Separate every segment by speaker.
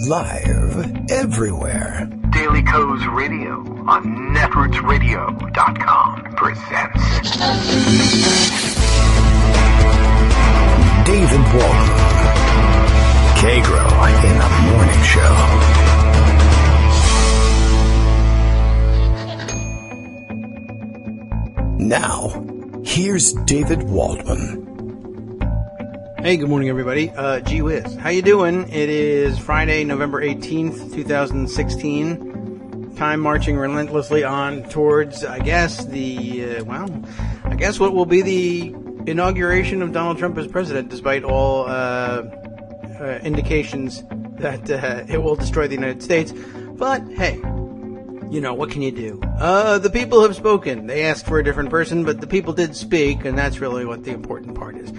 Speaker 1: Live everywhere.
Speaker 2: Daily Co's Radio on netrootsradio.com presents
Speaker 1: David Walton. Kagro in the Morning Show. Now, here's David Waldman.
Speaker 3: Hey, good morning, everybody. Gee whiz. How you doing? It is Friday, November 18th, 2016. Time marching relentlessly on towards, I guess, what will be the inauguration of Donald Trump as president, despite all indications that it will destroy the United States. But, hey, you know, what can you do? The people have spoken. They asked for a different person, but the people did speak, and that's really what the important part is.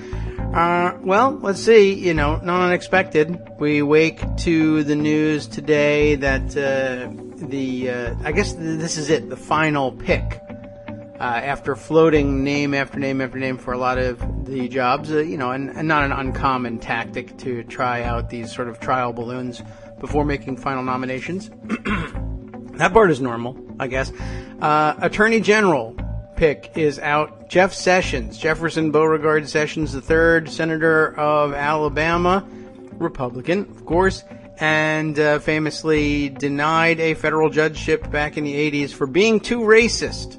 Speaker 3: Well, let's see, not unexpected. We wake to the news today that I guess this is it, the final pick. After floating name after name after name for a lot of the jobs, and not an uncommon tactic to try out these sort of trial balloons before making final nominations. That part is normal, I guess. Attorney General pick is out. Jeff Sessions, Jefferson Beauregard Sessions III, Senator of Alabama, Republican, of course, and famously denied a federal judgeship back in the 80s for being too racist.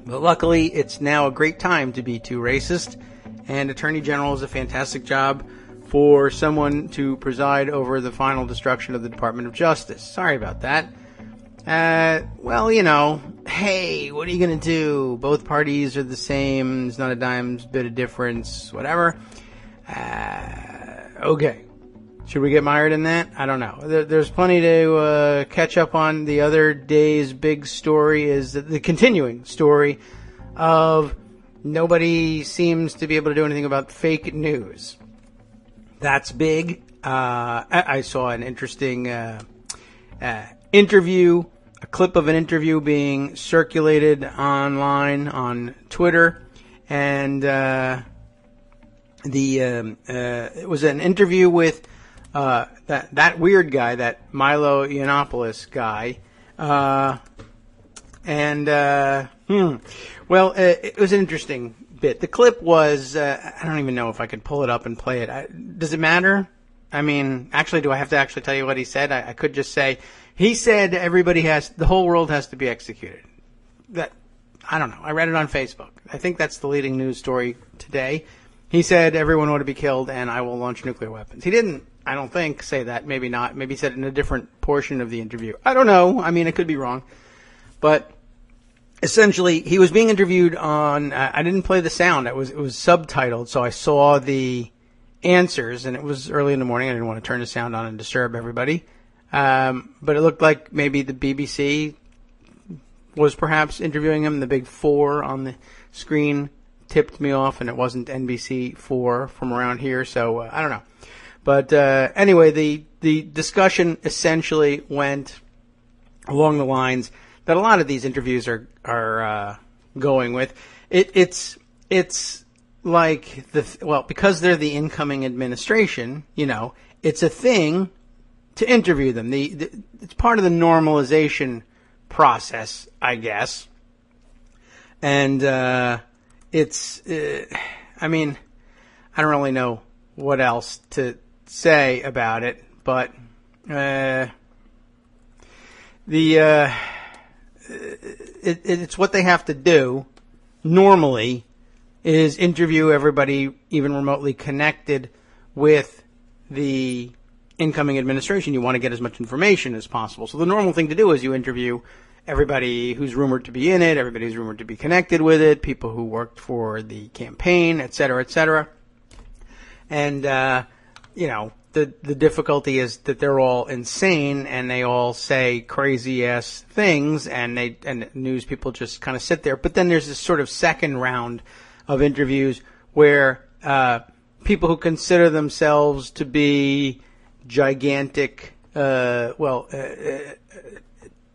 Speaker 3: But luckily, it's now a great time to be too racist, and Attorney General is a fantastic job for someone to preside over the final destruction of the Department of Justice. Sorry about that. Hey, what are you going to do? Both parties are the same. There's not a dime's bit of difference, whatever. Okay. Should we get mired in that? I don't know. There's plenty to catch up on. The other day's big story is the continuing story of nobody seems to be able to do anything about fake news. That's big. I saw an interesting interview, a clip of an interview being circulated online on Twitter, and it was an interview with that weird guy, that Milo Yiannopoulos guy, it was an interesting bit. The clip was I don't even know if I could pull it up and play it. Does it matter? I mean, actually, do I have to actually tell you what he said? I could just say, he said the whole world has to be executed. I don't know. I read it on Facebook. I think that's the leading news story today. He said everyone ought to be killed and I will launch nuclear weapons. He didn't, I don't think, say that. Maybe not. Maybe he said it in a different portion of the interview. I don't know. I mean, it could be wrong. But essentially, he was being interviewed on, I didn't play the sound. It was subtitled, so I saw the answers, and it was early in the morning. I didn't want to turn the sound on and disturb everybody. But it looked like maybe the BBC was perhaps interviewing him. The big 4 on the screen tipped me off, and it wasn't NBC4 from around here, so I don't know. But anyway, the discussion essentially went along the lines that a lot of these interviews are going with. It's like because they're the incoming administration, it's a thing to interview them. It's part of the normalization process, I guess. And I don't really know what else to say about it, but it's what they have to do normally, is interview everybody even remotely connected with the incoming administration. You want to get as much information as possible. So the normal thing to do is you interview everybody who's rumored to be in it, everybody who's rumored to be connected with it, people who worked for the campaign, et cetera, et cetera. And, the difficulty is that they're all insane and they all say crazy ass things, and news people just kind of sit there. But then there's this sort of second round of interviews where people who consider themselves to be gigantic,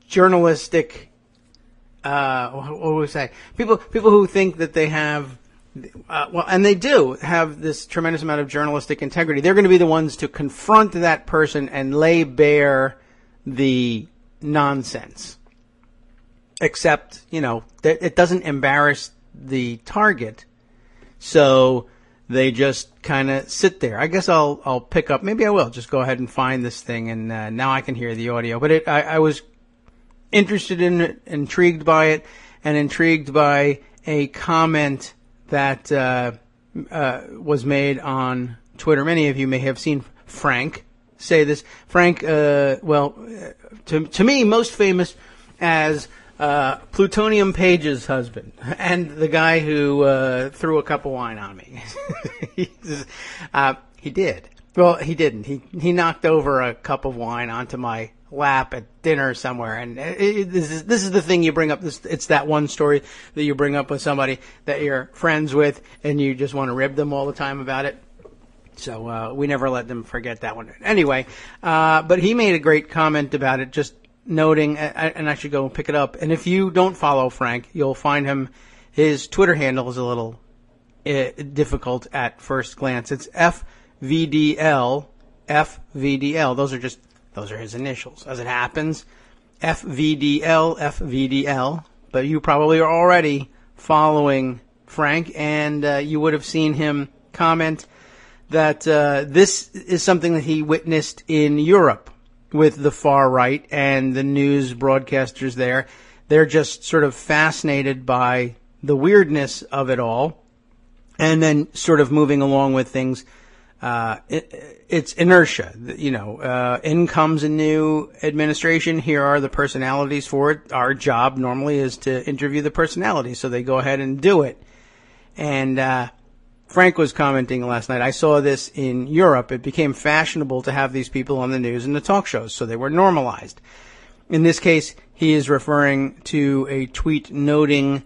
Speaker 3: journalistic, what would we say? People who think that they have well, and they do have this tremendous amount of journalistic integrity. They're going to be the ones to confront that person and lay bare the nonsense. Except, it doesn't embarrass the target, so they just kind of sit there. I guess I'll pick up. Maybe I will just go ahead and find this thing, and now I can hear the audio. But I was interested in it, intrigued by it, and intrigued by a comment that was made on Twitter. Many of you may have seen Frank say this. Frank, to me, most famous as Plutonium Page's husband, and the guy who threw a cup of wine on me. He did. Well, he didn't. He knocked over a cup of wine onto my lap at dinner somewhere, and this is the thing you bring up. It's that one story that you bring up with somebody that you're friends with, and you just want to rib them all the time about it. So we never let them forget that one. Anyway, but he made a great comment about it, just noting, and I should go and pick it up. And if you don't follow Frank, you'll find him. His Twitter handle is a little difficult at first glance. It's FVDL. Those are his initials. As it happens, FVDL. But you probably are already following Frank, and you would have seen him comment that this is something that he witnessed in Europe with the far right and the news broadcasters there. They're just sort of fascinated by the weirdness of it all, and then sort of moving along with things. It's inertia. In comes a new administration. Here are the personalities for it. Our job normally is to interview the personalities, so they go ahead and do it. And Frank was commenting last night, I saw this in Europe. It became fashionable to have these people on the news and the talk shows, so they were normalized. In this case, he is referring to a tweet noting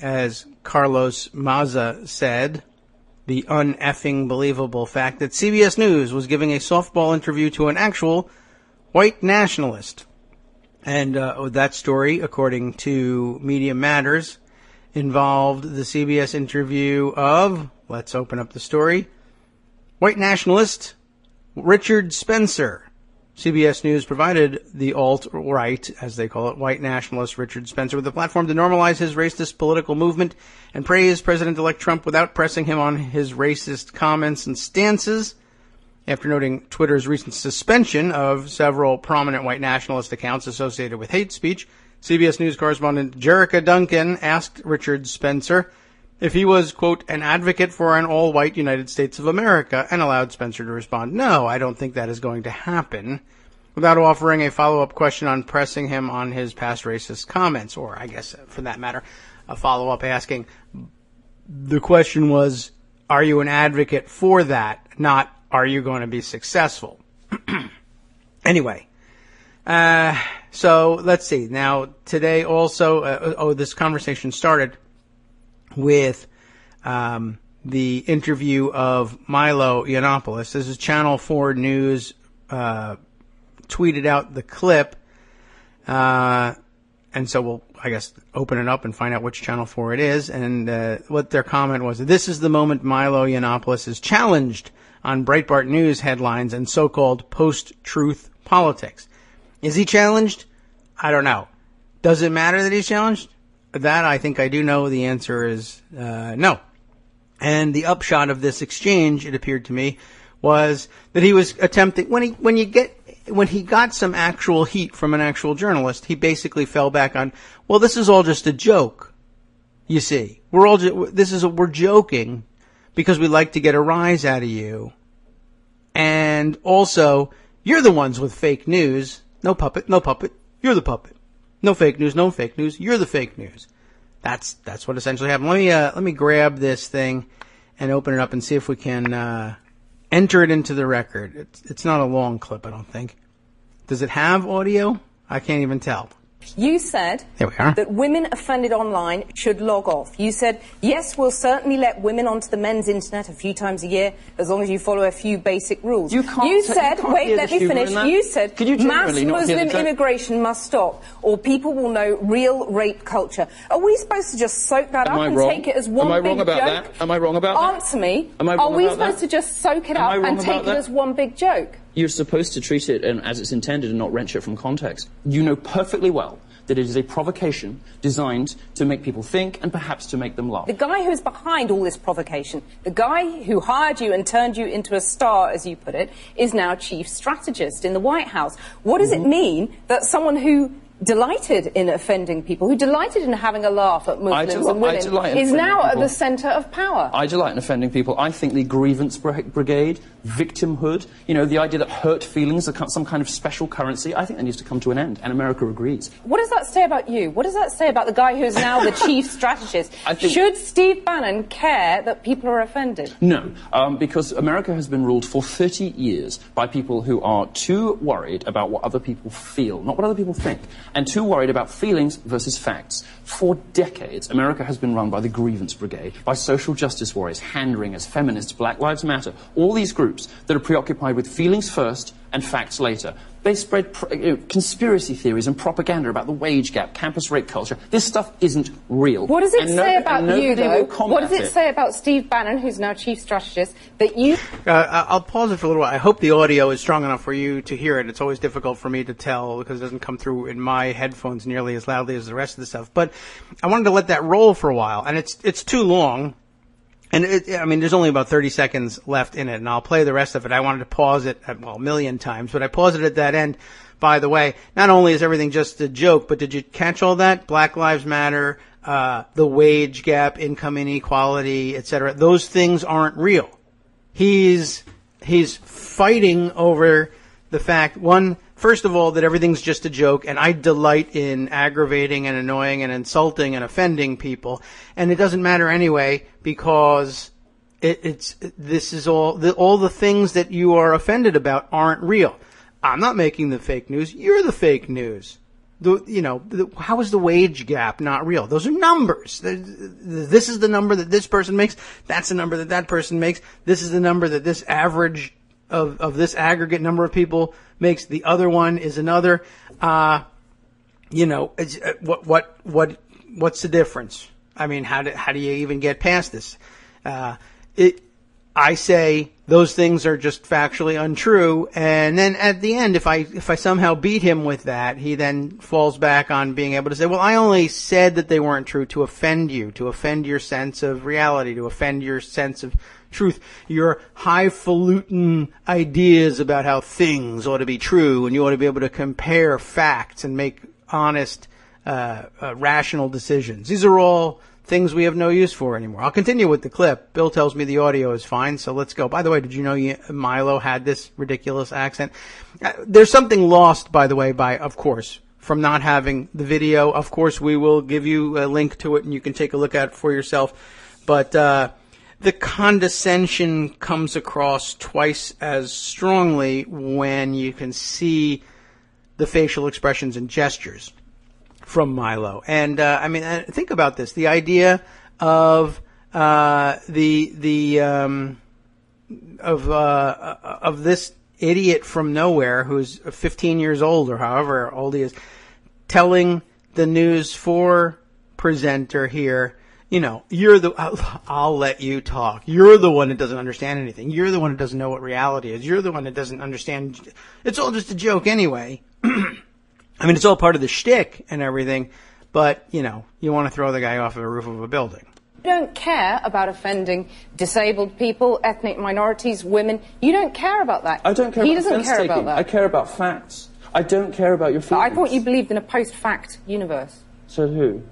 Speaker 3: as Carlos Maza said, the uneffing believable fact that CBS News was giving a softball interview to an actual white nationalist. And that story, according to Media Matters, involved the CBS interview of, let's open up the story, white nationalist Richard Spencer. CBS News provided the alt-right, as they call it, white nationalist Richard Spencer with a platform to normalize his racist political movement and praise President-elect Trump without pressing him on his racist comments and stances. After noting Twitter's recent suspension of several prominent white nationalist accounts associated with hate speech, CBS News correspondent Jerica Duncan asked Richard Spencer if he was, quote, an advocate for an all-white United States of America, and allowed Spencer to respond, no, I don't think that is going to happen, without offering a follow-up question on pressing him on his past racist comments, or I guess, for that matter, a follow-up asking, the question was, are you an advocate for that, not are you going to be successful? Anyway, so let's see. Now, today also, this conversation started with the interview of Milo Yiannopoulos. This is Channel 4 News tweeted out the clip, and so we'll, I guess, open it up and find out which Channel 4 it is. And what their comment was, this is the moment Milo Yiannopoulos is challenged on Breitbart News headlines and so-called post-truth politics. Is he challenged? I don't know. Does it matter that he's challenged? That I think I do know. The answer is no. And the upshot of this exchange, it appeared to me, was that he was attempting, when he got some actual heat from an actual journalist, he basically fell back on, well, this is all just a joke. You see, we're joking because we like to get a rise out of you, and also you're the ones with fake news. No puppet. You're the puppet. No fake news. You're the fake news. That's what essentially happened. Let me grab this thing and open it up and see if we can enter it into the record. It's not a long clip, I don't think. Does it have audio? I can't even tell.
Speaker 4: You said
Speaker 3: There we are.
Speaker 4: that women offended online should log off. You said, yes, we'll certainly let women onto the men's internet a few times a year, as long as you follow a few basic rules.
Speaker 5: You
Speaker 4: said, wait, let me finish. You said, mass Muslim immigration must stop, or people will know real rape culture. Are we supposed to just soak that up and take it as one big joke?
Speaker 5: Am I wrong about that? Am I wrong about that?
Speaker 4: Answer me.
Speaker 5: Am I wrong
Speaker 4: Are we
Speaker 5: about
Speaker 4: supposed
Speaker 5: that?
Speaker 4: to just soak it up and take it as one big joke?
Speaker 5: You're supposed to treat it as it's intended and not wrench it from context. You know perfectly well that it is a provocation designed to make people think and perhaps to make them laugh.
Speaker 4: The guy who's behind all this provocation, the guy who hired you and turned you into a star, as you put it, is now chief strategist in the White House. What does it mean that someone who delighted in offending people, who delighted in having a laugh at Muslims and women, is now at the centre of power?
Speaker 5: I delight in offending people. I think the grievance brigade, victimhood, you know, the idea that hurt feelings are some kind of special currency, I think that needs to come to an end, and America agrees.
Speaker 4: What does that say about you? What does that say about the guy who's now the chief strategist? Should Steve Bannon care that people are offended?
Speaker 5: No, because America has been ruled for 30 years by people who are too worried about what other people feel, not what other people think, and too worried about feelings versus facts. For decades, America has been run by the grievance brigade, by social justice warriors, hand-wringers, feminists, Black Lives Matter, all these groups that are preoccupied with feelings first and facts later. They spread conspiracy theories and propaganda about the wage gap, campus rape culture. This stuff isn't real.
Speaker 4: What does it say about you, though? What does it say about Steve Bannon, who's now chief strategist, that you...
Speaker 3: I'll pause it for a little while. I hope the audio is strong enough for you to hear it. It's always difficult for me to tell because it doesn't come through in my headphones nearly as loudly as the rest of the stuff. But I wanted to let that roll for a while, and it's too long. And I mean, there's only about 30 seconds left in it, and I'll play the rest of it. I wanted to pause it, a million times, but I paused it at that end. By the way, not only is everything just a joke, but did you catch all that? Black Lives Matter, the wage gap, income inequality, etc. Those things aren't real. He's fighting over the fact, first of all, that everything's just a joke, and I delight in aggravating and annoying and insulting and offending people, and it doesn't matter anyway because this is all the things that you are offended about aren't real. I'm not making the fake news. You're the fake news. How is the wage gap not real? Those are numbers. This is the number that this person makes. That's the number that that person makes. This is the number that this average of this aggregate number of people makes. The other one is another. What's the difference? I mean, how do you even get past this? I say those things are just factually untrue, and then at the end, if I somehow beat him with that, he then falls back on being able to say, well, I only said that they weren't true to offend you, to offend your sense of reality, to offend your sense of truth, your highfalutin ideas about how things ought to be true, and you ought to be able to compare facts and make honest, rational decisions. These are all things we have no use for anymore. I'll continue with the clip. Bill tells me the audio is fine, so let's go. By the way, did you know Milo had this ridiculous accent? There's something lost, by the way, of course, from not having the video. Of course, we will give you a link to it, and you can take a look at it for yourself. But the condescension comes across twice as strongly when you can see the facial expressions and gestures from Milo. And think about this: the idea of of this idiot from nowhere who's 15 years old or however old he is, telling the News 4 presenter here, I'll let you talk. You're the one that doesn't understand anything. You're the one that doesn't know what reality is. You're the one that doesn't understand. It's all just a joke anyway. I mean, it's all part of the shtick and everything, but, you want to throw the guy off of the roof of a building.
Speaker 4: You don't care about offending disabled people, ethnic minorities, women. You don't care about that.
Speaker 5: I don't care
Speaker 4: He
Speaker 5: about
Speaker 4: doesn't care about that.
Speaker 5: I care about facts. I don't care about your feelings.
Speaker 4: I thought you believed in a post-fact universe.
Speaker 5: So who?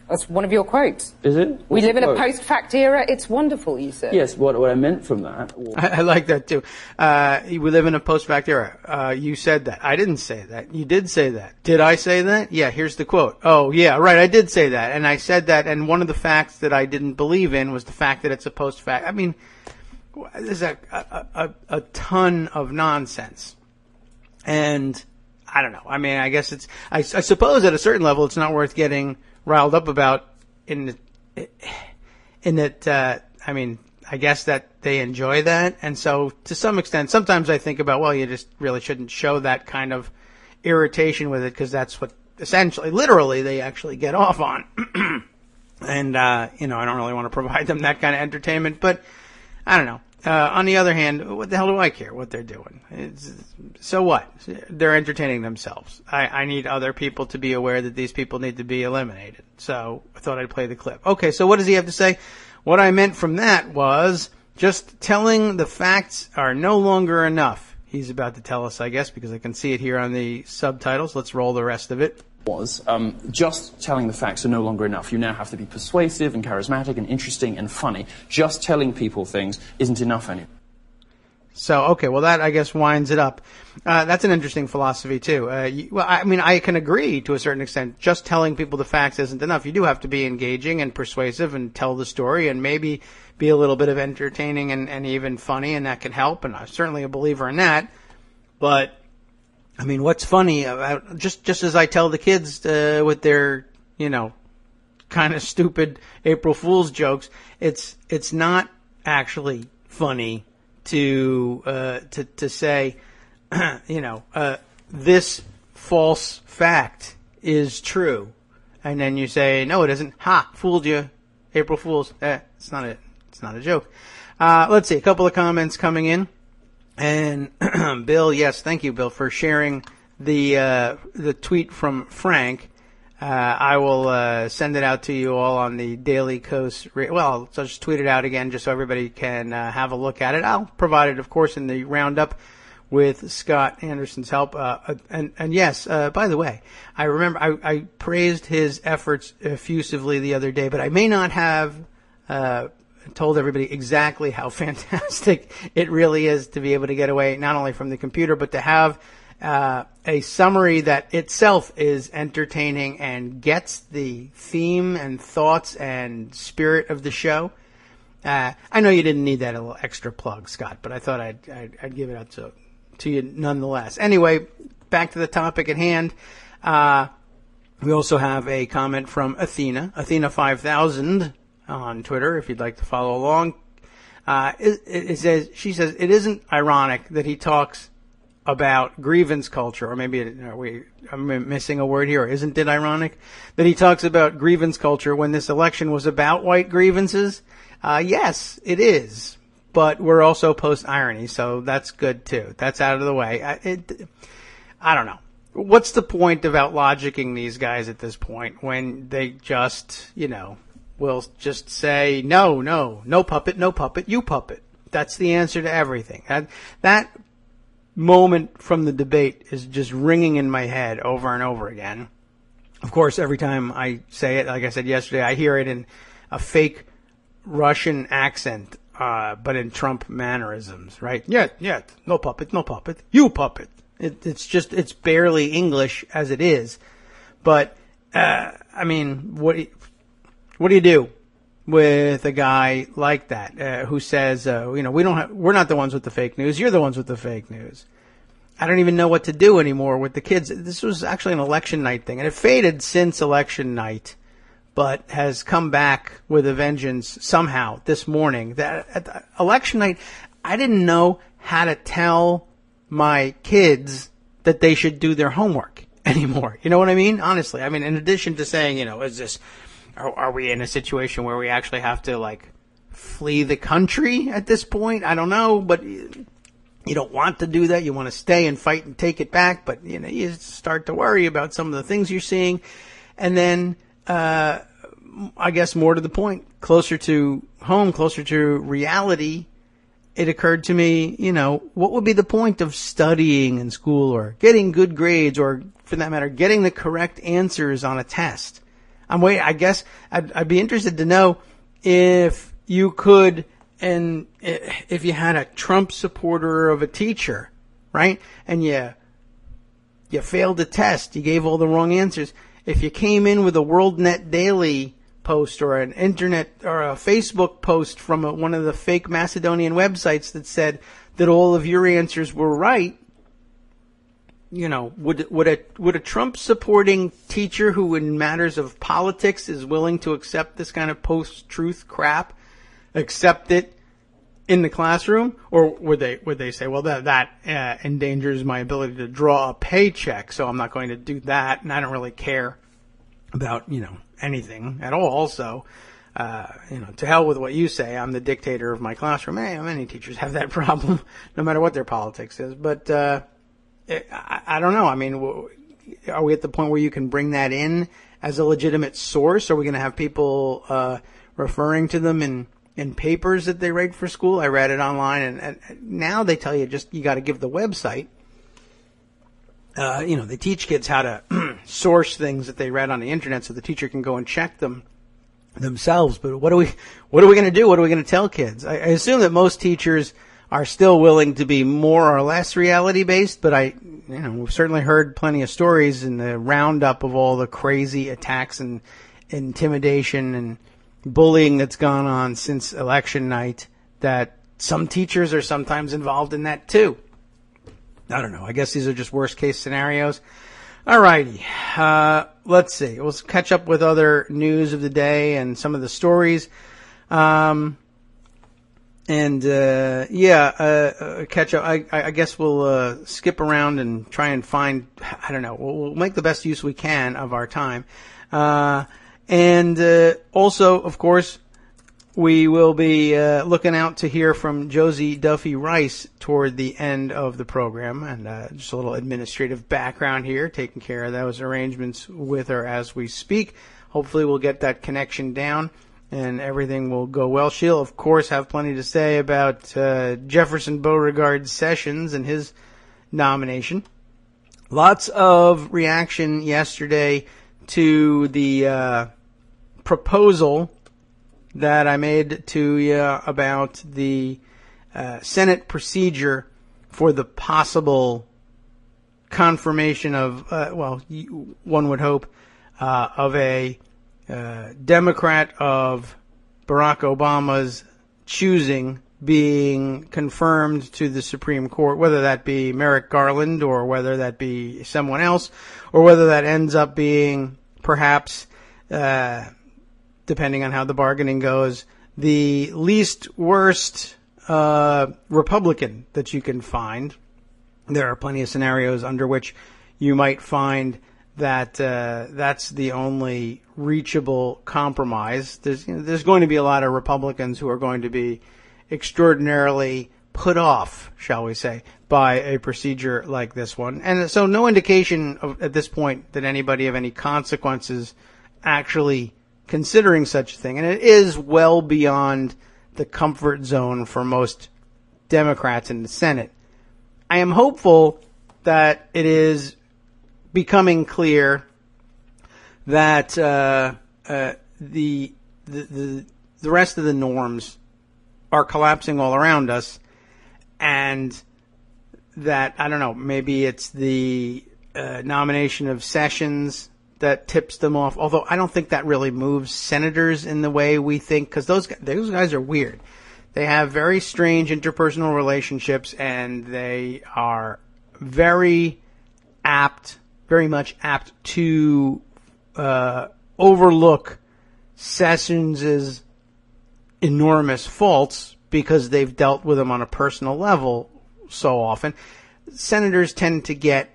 Speaker 4: That's one of your quotes.
Speaker 5: Is it?
Speaker 4: We live in a post-fact era. It's wonderful, you said.
Speaker 5: Yes, what I meant from that.
Speaker 3: I like that, too. We live in a post-fact era. You said that. I didn't say that. You did say that. Did I say that? Yeah, here's the quote. Oh, yeah, right, I did say that. And I said that, and one of the facts that I didn't believe in was the fact that it's a post-fact. I mean, there's a ton of nonsense. And I don't know. I mean, I guess I suppose at a certain level it's not worth getting riled up about in that, I mean, I guess that they enjoy that. And so to some extent, sometimes I think about, well, you just really shouldn't show that kind of irritation with it because that's what essentially, literally, they actually get off on. And, I don't really want to provide them that kind of entertainment, but I don't know. On the other hand, what the hell do I care what they're doing? So what? They're entertaining themselves. I need other people to be aware that these people need to be eliminated. So I thought I'd play the clip. Okay, so what does he have to say? What I meant from that was just telling the facts are no longer enough. He's about to tell us, I guess, because I can see it here on the subtitles. Let's roll the rest of it.
Speaker 5: Just telling the facts are no longer enough. You now have to be persuasive and charismatic and interesting and funny. Just telling people things isn't enough anymore.
Speaker 3: So, okay, well, that, I guess, winds it up. That's an interesting philosophy, too. I can agree to a certain extent. Just telling people the facts isn't enough. You do have to be engaging and persuasive and tell the story and maybe be a little bit of entertaining and even funny, and that can help, and I'm certainly a believer in that. But I mean, what's funny about just as I tell the kids with their, kind of stupid April Fool's jokes, it's not actually funny to say, this false fact is true, and then you say, no, it isn't. Ha, fooled you, April Fool's. It's not a joke. Let's see, a couple of comments coming in. And Bill, yes, thank you, Bill, for sharing the tweet from Frank. I will send it out to you all on the Daily Kos. Well, so just tweet it out again, just so everybody can have a look at it. I'll provide it, of course, in the roundup with Scott Anderson's help. And yes, by the way, I remember I praised his efforts effusively the other day, but I may not have told everybody exactly how fantastic it really is to be able to get away not only from the computer, but to have a summary that itself is entertaining and gets the theme and thoughts and spirit of the show. I know you didn't need that little extra plug, Scott, but I thought I'd give it out to you nonetheless. Anyway, back to the topic at hand. We also have a comment from Athena 5000 on Twitter, if you'd like to follow along. She says, it isn't ironic that he talks about grievance culture, or maybe I'm missing a word here, or isn't it ironic that he talks about grievance culture when this election was about white grievances? Yes, it is, but we're also post-irony, so that's good too. That's out of the way. I don't know. What's the point of out-logicking these guys at this point when they just, will just say, no puppet, you puppet. That's the answer to everything. That moment from the debate is just ringing in my head over and over again. Of course, every time I say it, like I said yesterday, I hear it in a fake Russian accent, but in Trump mannerisms, right? Yeah, no puppet, you puppet. It's barely English as it is. But, I mean, what do you do with a guy like that who says, we're not the ones with the fake news. You're the ones with the fake news. I don't even know what to do anymore with the kids. This was actually an election night thing, and it faded since election night, but has come back with a vengeance somehow this morning. That at the election night, I didn't know how to tell my kids that they should do their homework anymore. You know what I mean? Honestly, I mean, in addition to saying, are we in a situation where we actually have to, flee the country at this point? I don't know, but you don't want to do that. You want to stay and fight and take it back, but, you start to worry about some of the things you're seeing. And then, I guess more to the point, closer to home, closer to reality, it occurred to me, what would be the point of studying in school or getting good grades or, for that matter, getting the correct answers on a test? I guess I'd be interested to know if you could, and if you had a Trump supporter of a teacher, right? And you failed the test, you gave all the wrong answers. If you came in with a WorldNet Daily post or an internet or a Facebook post from one of the fake Macedonian websites that said that all of your answers were right, would a Trump supporting teacher who in matters of politics is willing to accept this kind of post-truth crap, accept it in the classroom, or would they say, well, that endangers my ability to draw a paycheck, so I'm not going to do that, and I don't really care about anything at all. So, to hell with what you say. I'm the dictator of my classroom. Hey, many teachers have that problem, no matter what their politics is. But I don't know. I mean, are we at the point where you can bring that in as a legitimate source? Are we going to have people referring to them in papers that they write for school? I read it online, and now they tell you you got to give the website. They teach kids how to source things that they read on the internet so the teacher can go and check them themselves. But what are we going to do? What are we going to tell kids? I assume that most teachers are still willing to be more or less reality based, but we've certainly heard plenty of stories in the roundup of all the crazy attacks and intimidation and bullying that's gone on since election night that some teachers are sometimes involved in that too. I don't know. I guess these are just worst case scenarios. All righty. Let's see. We'll catch up with other news of the day and some of the stories. Catch up. I guess we'll skip around and try and find, I don't know, we'll make the best use we can of our time. Also, of course, we will be looking out to hear from Josie Duffy Rice toward the end of the program. And just a little administrative background here, taking care of those arrangements with her as we speak. Hopefully we'll get that connection down and everything will go well. She'll, of course, have plenty to say about Jefferson Beauregard Sessions and his nomination. Lots of reaction yesterday to the proposal that I made to you about the Senate procedure for the possible confirmation of, one would hope, of a Democrat of Barack Obama's choosing being confirmed to the Supreme Court, whether that be Merrick Garland or whether that be someone else, or whether that ends up being perhaps, depending on how the bargaining goes, the least worst Republican that you can find. There are plenty of scenarios under which you might find that that's the only reachable compromise. There's going to be a lot of Republicans who are going to be extraordinarily put off, shall we say, by a procedure like this one. And so no indication at this point that anybody of any consequences actually considering such a thing. And it is well beyond the comfort zone for most Democrats in the Senate. I am hopeful that it is becoming clear that the rest of the norms are collapsing all around us, and that, I don't know, maybe it's the nomination of Sessions that tips them off, although I don't think that really moves senators in the way we think, because those guys are weird. They have very strange interpersonal relationships, and they are very much apt to overlook Sessions' enormous faults because they've dealt with them on a personal level so often. Senators tend to get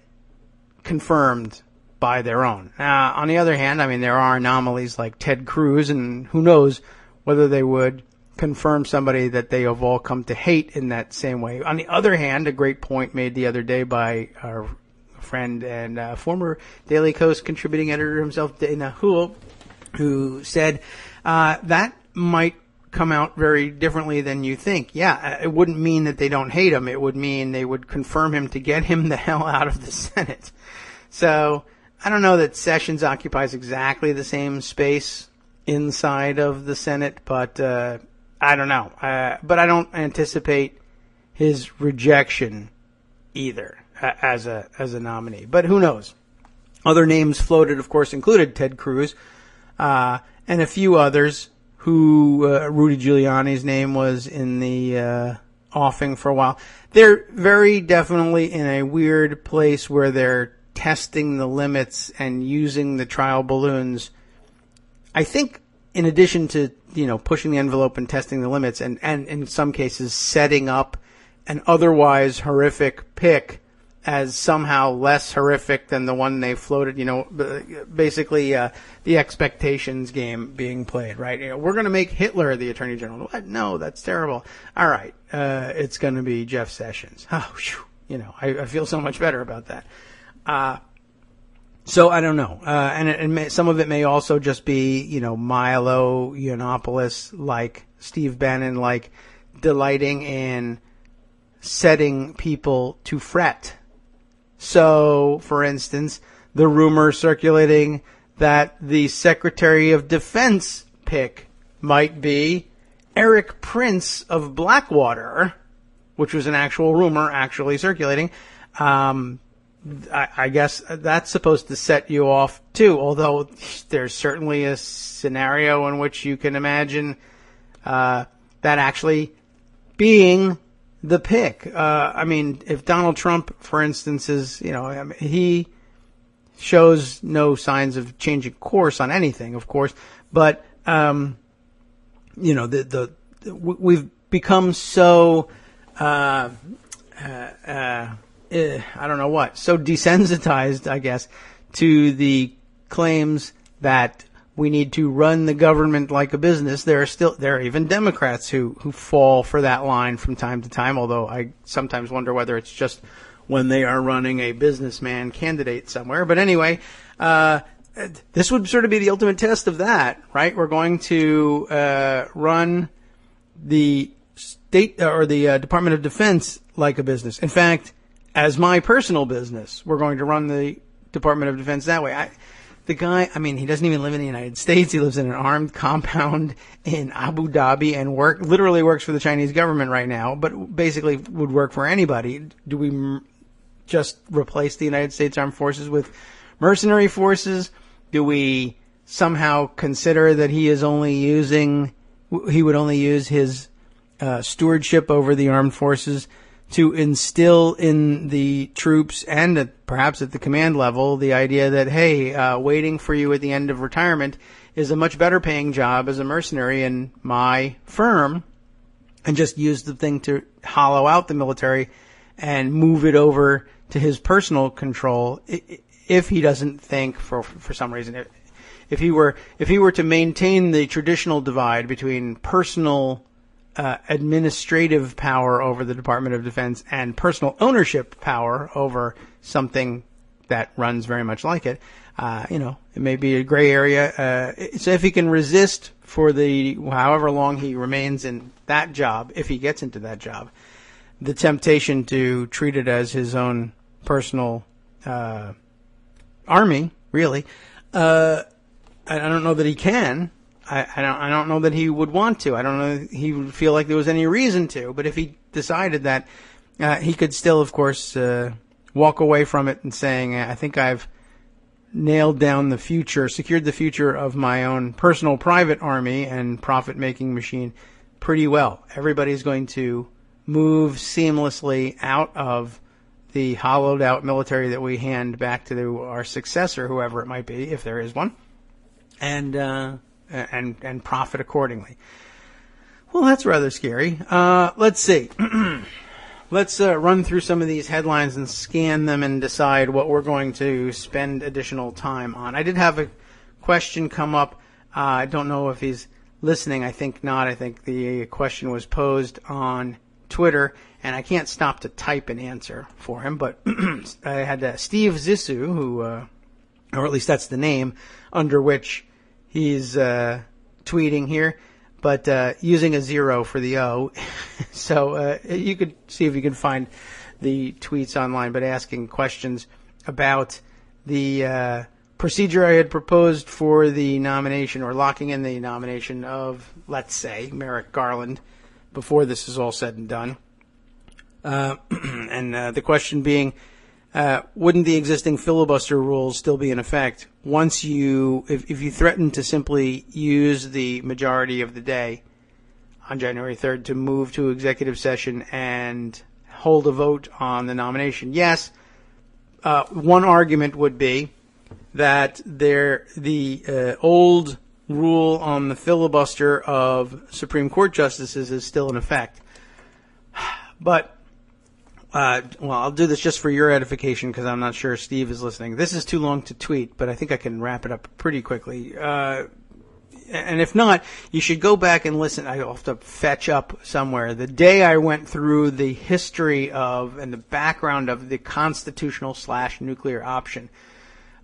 Speaker 3: confirmed by their own. On the other hand, I mean, there are anomalies like Ted Cruz, and who knows whether they would confirm somebody that they have all come to hate in that same way. On the other hand, a great point made the other day by our friend and former Daily Kos contributing editor himself, Dana Houle, who said that might come out very differently than you think. Yeah, it wouldn't mean that they don't hate him. It would mean they would confirm him to get him the hell out of the Senate. So I don't know that Sessions occupies exactly the same space inside of the Senate, but I don't know. But I don't anticipate his rejection either as a nominee. But who knows? Other names floated, of course, included Ted Cruz and a few others who Rudy Giuliani's name was in the offing for a while. They're very definitely in a weird place where they're testing the limits and using the trial balloons. I think in addition to, pushing the envelope and testing the limits and in some cases setting up an otherwise horrific pick as somehow less horrific than the one they floated, basically the expectations game being played, right? We're going to make Hitler the Attorney General. What? No, that's terrible. All right, it's going to be Jeff Sessions. Oh, whew, I feel so much better about that. So I don't know, and some of it may also just be, Milo Yiannopoulos, like Steve Bannon, like delighting in setting people to fret. So, for instance, the rumor circulating that the Secretary of Defense pick might be Eric Prince of Blackwater, which was an actual rumor actually circulating. I guess that's supposed to set you off too, although there's certainly a scenario in which you can imagine that actually being the pick. If Donald Trump, for instance, is, he shows no signs of changing course on anything, of course, but, we've become so, I don't know what, so desensitized, I guess, to the claims that we need to run the government like a business. There are even Democrats who fall for that line from time to time, although I sometimes wonder whether it's just when they are running a businessman candidate somewhere. But anyway, this would sort of be the ultimate test of that, right? We're going to run the state or the Department of Defense like a business. In fact, as my personal business, we're going to run the Department of Defense that way. The guy, he doesn't even live in the United States. He lives in an armed compound in Abu Dhabi and literally works for the Chinese government right now, but basically would work for anybody. Do we just replace the United States Armed Forces with mercenary forces? Do we somehow consider that he would only use his stewardship over the armed forces to instill in the troops and perhaps at the command level the idea that, hey, waiting for you at the end of retirement is a much better paying job as a mercenary in my firm, and just use the thing to hollow out the military and move it over to his personal control if he doesn't think for some reason if he were to maintain the traditional divide between personal administrative power over the Department of Defense and personal ownership power over something that runs very much like it. It may be a gray area. So if he can resist for however long he remains in that job, if he gets into that job, the temptation to treat it as his own personal army, really, I don't know that he can. I don't know that he would want to. I don't know that he would feel like there was any reason to. But if he decided that, he could still, of course, walk away from it and saying, I think I've nailed down the future, secured the future of my own personal private army and profit-making machine pretty well. Everybody's going to move seamlessly out of the hollowed-out military that we hand back to our successor, whoever it might be, if there is one, and profit accordingly. Well, that's rather scary. Let's see. Let's run through some of these headlines and scan them and decide what we're going to spend additional time on. I did have a question come up. I don't know if he's listening. I think not. I think the question was posed on Twitter, and I can't stop to type an answer for him. But I had Steve Zissou, who, or at least that's the name under which he's tweeting here, but using a 0 for the O. So you could see if you can find the tweets online, but asking questions about the procedure I had proposed for the nomination, or locking in the nomination of, let's say, Merrick Garland before this is all said and done. And the question being, wouldn't the existing filibuster rules still be in effect once if you threaten to simply use the majority of the day on January 3rd to move to executive session and hold a vote on the nomination. Yes, one argument would be that the old rule on the filibuster of Supreme Court justices is still in effect. But, I'll do this just for your edification because I'm not sure Steve is listening. This is too long to tweet, but I think I can wrap it up pretty quickly. And if not, you should go back and listen. I'll have to fetch up somewhere. The day I went through the history of and the background of the constitutional/nuclear option.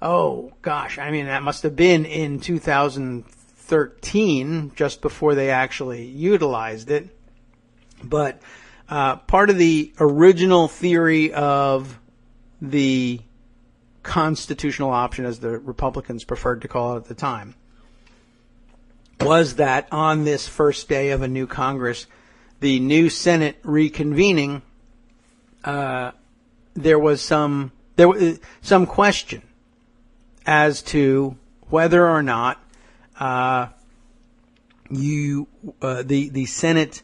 Speaker 3: Oh, gosh. I mean, that must have been in 2013, just before they actually utilized it. But part of the original theory of the constitutional option, as the Republicans preferred to call it at the time, was that on this first day of a new Congress, the new Senate reconvening, there was some question as to whether or not the Senate.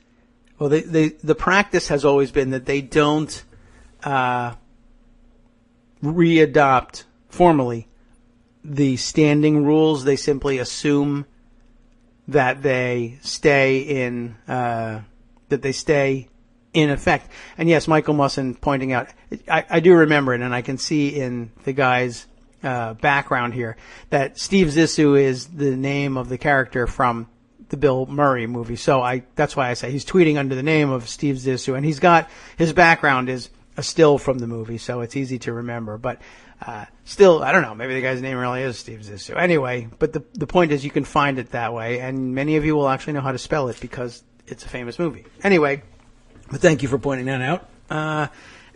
Speaker 3: Well, the practice has always been that they don't readopt formally the standing rules. They simply assume that they stay in effect. And yes, Michael Musson pointing out, I do remember it, and I can see in the guy's background here that Steve Zissou is the name of the character from the Bill Murray movie. So that's why I say he's tweeting under the name of Steve Zissou, and his background is a still from the movie, so it's easy to remember. But still, I don't know, maybe the guy's name really is Steve Zissou. Anyway, but the point is you can find it that way, and many of you will actually know how to spell it because it's a famous movie. Anyway, but thank you for pointing that out.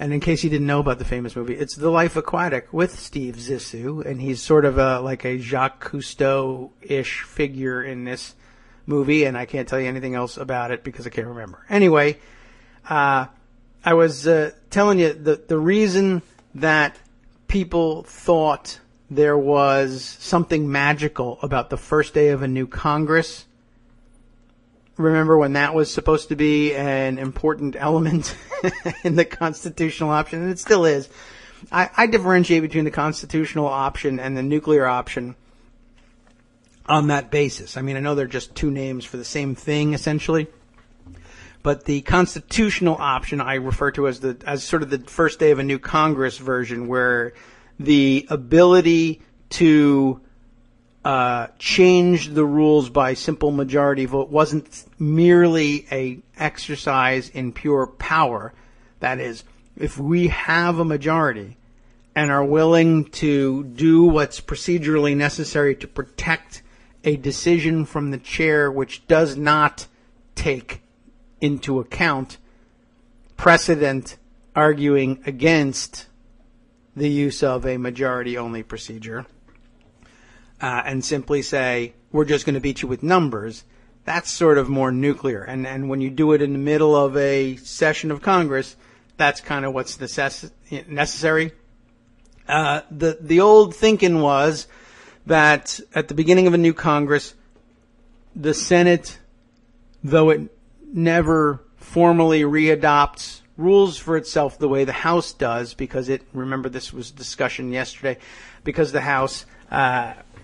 Speaker 3: And in case you didn't know about the famous movie, it's The Life Aquatic with Steve Zissou, and he's sort of like a Jacques Cousteau-ish figure in this movie, and I can't tell you anything else about it because I can't remember. Anyway, I was telling you the reason that people thought there was something magical about the first day of a new Congress. Remember when that was supposed to be an important element in the constitutional option, and it still is. I differentiate between the constitutional option and the nuclear option on that basis. I mean, I know they're just two names for the same thing, essentially. But the constitutional option I refer to as sort of the first day of a new Congress version, where the ability to change the rules by simple majority vote wasn't merely a exercise in pure power. That is, if we have a majority and are willing to do what's procedurally necessary to protect a decision from the chair which does not take into account precedent arguing against the use of a majority-only procedure, and simply say, we're just going to beat you with numbers, that's sort of more nuclear. And when you do it in the middle of a session of Congress, that's kind of what's necessary. The old thinking was that at the beginning of a new Congress, the Senate, though it never formally readopts rules for itself the way the House does, because remember this was discussion yesterday, because the House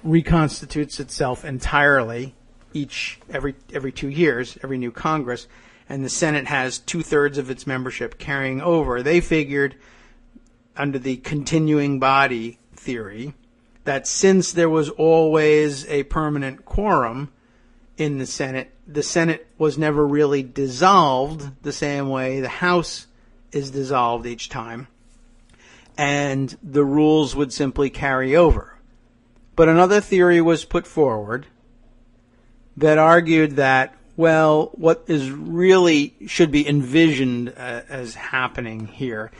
Speaker 3: reconstitutes itself entirely every 2 years, every new Congress, and the Senate has 2/3 of its membership carrying over. They figured, under the continuing body theory, that since there was always a permanent quorum in the Senate was never really dissolved the same way the House is dissolved each time, and the rules would simply carry over. But another theory was put forward that argued that, well, what is really should be envisioned as happening here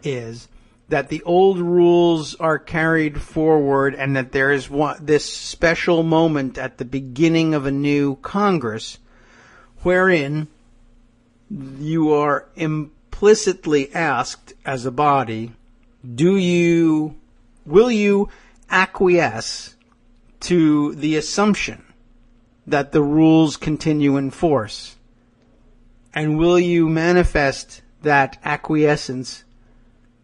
Speaker 3: is that the old rules are carried forward, and that there is this special moment at the beginning of a new Congress wherein you are implicitly asked as a body, will you acquiesce to the assumption that the rules continue in force And will you manifest that acquiescence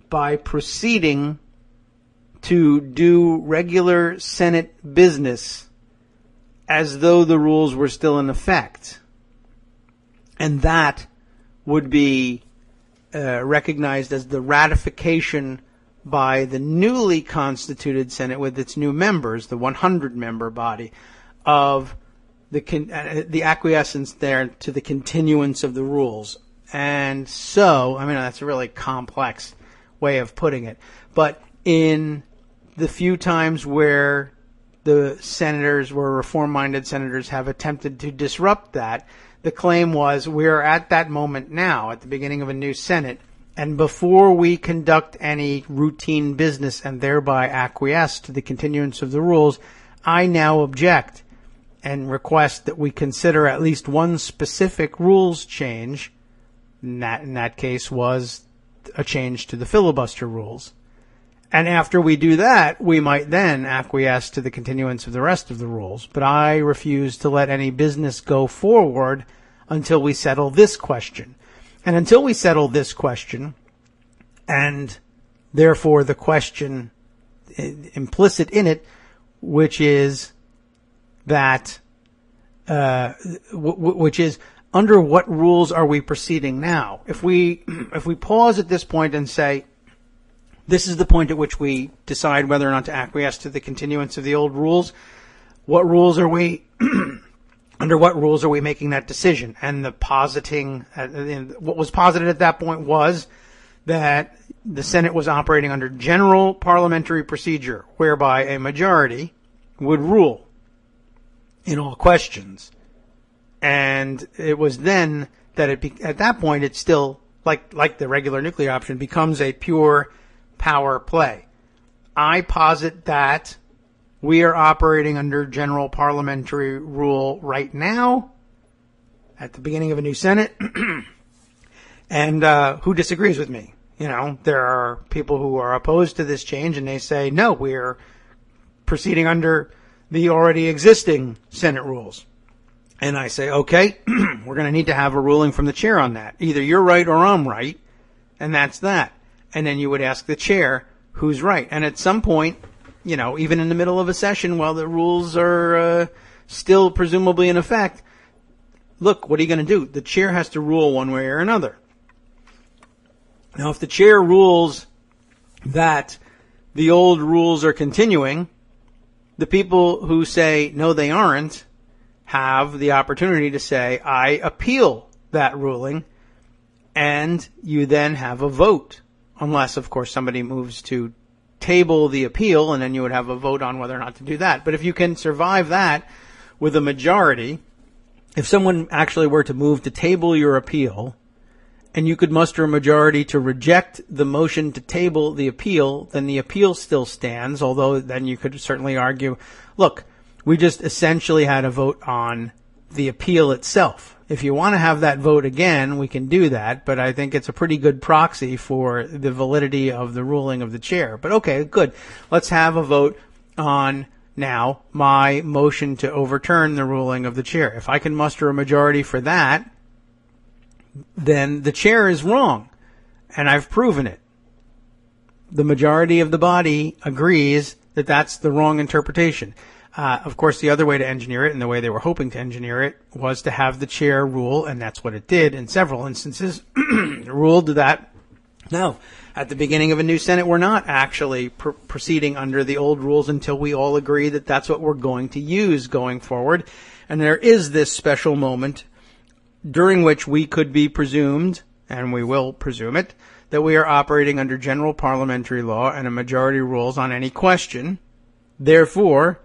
Speaker 3: by proceeding to do regular Senate business as though the rules were still in effect? And that would be recognized as the ratification by the newly constituted Senate with its new members, the 100-member body, of the acquiescence there to the continuance of the rules. And so, I mean, that's a really complex way of putting it. But in the few times where the senators, where reform-minded senators, have attempted to disrupt that, the claim was, we're at that moment now, at the beginning of a new Senate, and before we conduct any routine business and thereby acquiesce to the continuance of the rules, I now object and request that we consider at least one specific rules change. In that case was a change to the filibuster rules. And after we do that, we might then acquiesce to the continuance of the rest of the rules. But I refuse to let any business go forward until we settle this question. And until we settle this question, and therefore the question implicit in it, which is that, which is, under what rules are we proceeding now? If we pause at this point and say, this is the point at which we decide whether or not to acquiesce to the continuance of the old rules, what rules are we, under what rules are we making that decision? And what was posited at that point was that the Senate was operating under general parliamentary procedure, whereby a majority would rule in all questions. And it was then that at that point, it's still, like the regular nuclear option, becomes a pure power play. I posit that we are operating under general parliamentary rule right now, at the beginning of a new Senate. And who disagrees with me? You know, there are people who are opposed to this change, and they say, no, we're proceeding under the already existing Senate rules. And I say, okay, we're going to need to have a ruling from the chair on that. Either you're right or I'm right, and that's that. And then you would ask the chair who's right. And at some point, you know, even in the middle of a session while the rules are still presumably in effect, look, what are you going to do? The chair has to rule one way or another. Now, if the chair rules that the old rules are continuing, the people who say, no, they aren't, have the opportunity to say, I appeal that ruling, and you then have a vote. Unless, of course, somebody moves to table the appeal, and then you would have a vote on whether or not to do that. But if you can survive that with a majority, if someone actually were to move to table your appeal, and you could muster a majority to reject the motion to table the appeal, then the appeal still stands, although then you could certainly argue, look, we just essentially had a vote on the appeal itself. If you want to have that vote again, we can do that, but I think it's a pretty good proxy for the validity of the ruling of the chair. But okay, good. Let's have a vote on now my motion to overturn the ruling of the chair. If I can muster a majority for that, then the chair is wrong, and I've proven it. The majority of the body agrees that that's the wrong interpretation. Of course, the other way to engineer it, and the way they were hoping to engineer it, was to have the chair rule, and that's what it did in several instances, ruled that, no, at the beginning of a new Senate, we're not actually proceeding under the old rules until we all agree that that's what we're going to use going forward. And there is this special moment during which we could be presumed, and we will presume it, that we are operating under general parliamentary law and a majority rules on any question. Therefore,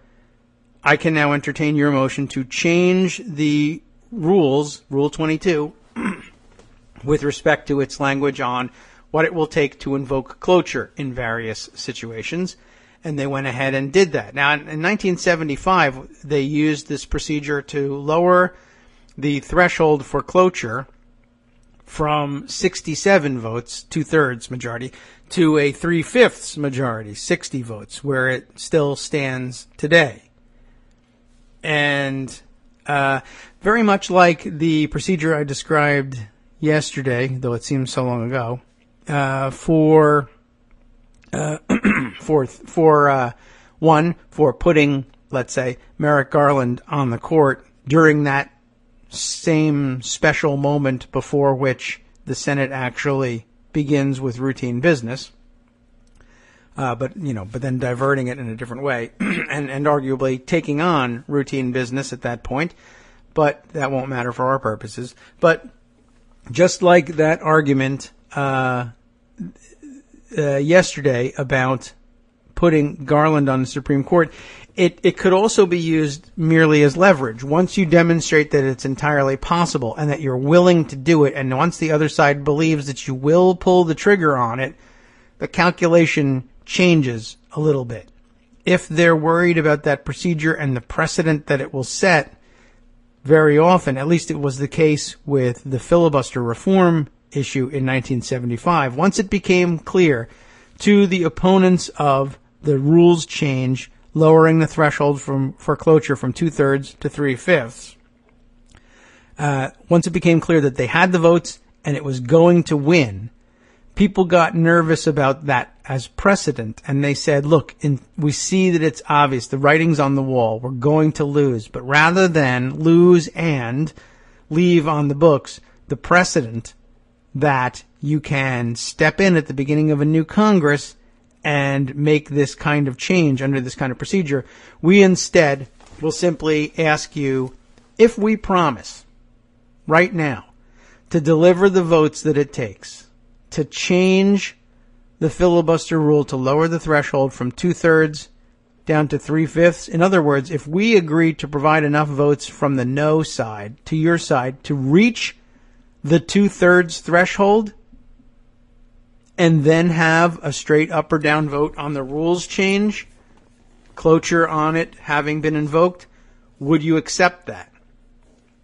Speaker 3: I can now entertain your motion to change the rules, Rule 22, with respect to its language on what it will take to invoke cloture in various situations. And they went ahead and did that. Now, in 1975, they used this procedure to lower the threshold for cloture from 67 votes, 2/3 majority, to a 3/5 majority, 60 votes, where it still stands today. And very much like the procedure I described yesterday, though it seems so long ago, for putting, let's say, Merrick Garland on the court during that same special moment before which the Senate actually begins with routine business. But then diverting it in a different way and arguably taking on routine business at that point. But that won't matter for our purposes. But just like that argument yesterday about putting Garland on the Supreme Court, it could also be used merely as leverage. Once you demonstrate that it's entirely possible and that you're willing to do it, and once the other side believes that you will pull the trigger on it, the calculation changes a little bit. If they're worried about that procedure and the precedent that it will set, very often, at least it was the case with the filibuster reform issue in 1975, once it became clear to the opponents of the rules change, lowering the threshold for cloture from 2/3 to 3/5, once it became clear that they had the votes and it was going to win, people got nervous about that as precedent, and they said, look, we see that it's obvious, the writing's on the wall, we're going to lose, but rather than lose and leave on the books the precedent that you can step in at the beginning of a new Congress and make this kind of change under this kind of procedure, we instead will simply ask you, if we promise right now to deliver the votes that it takes to change the filibuster rule to lower the threshold from 2/3 down to 3/5. In other words, if we agree to provide enough votes from the no side to your side to reach the 2/3 threshold and then have a straight up or down vote on the rules change, cloture on it having been invoked, would you accept that?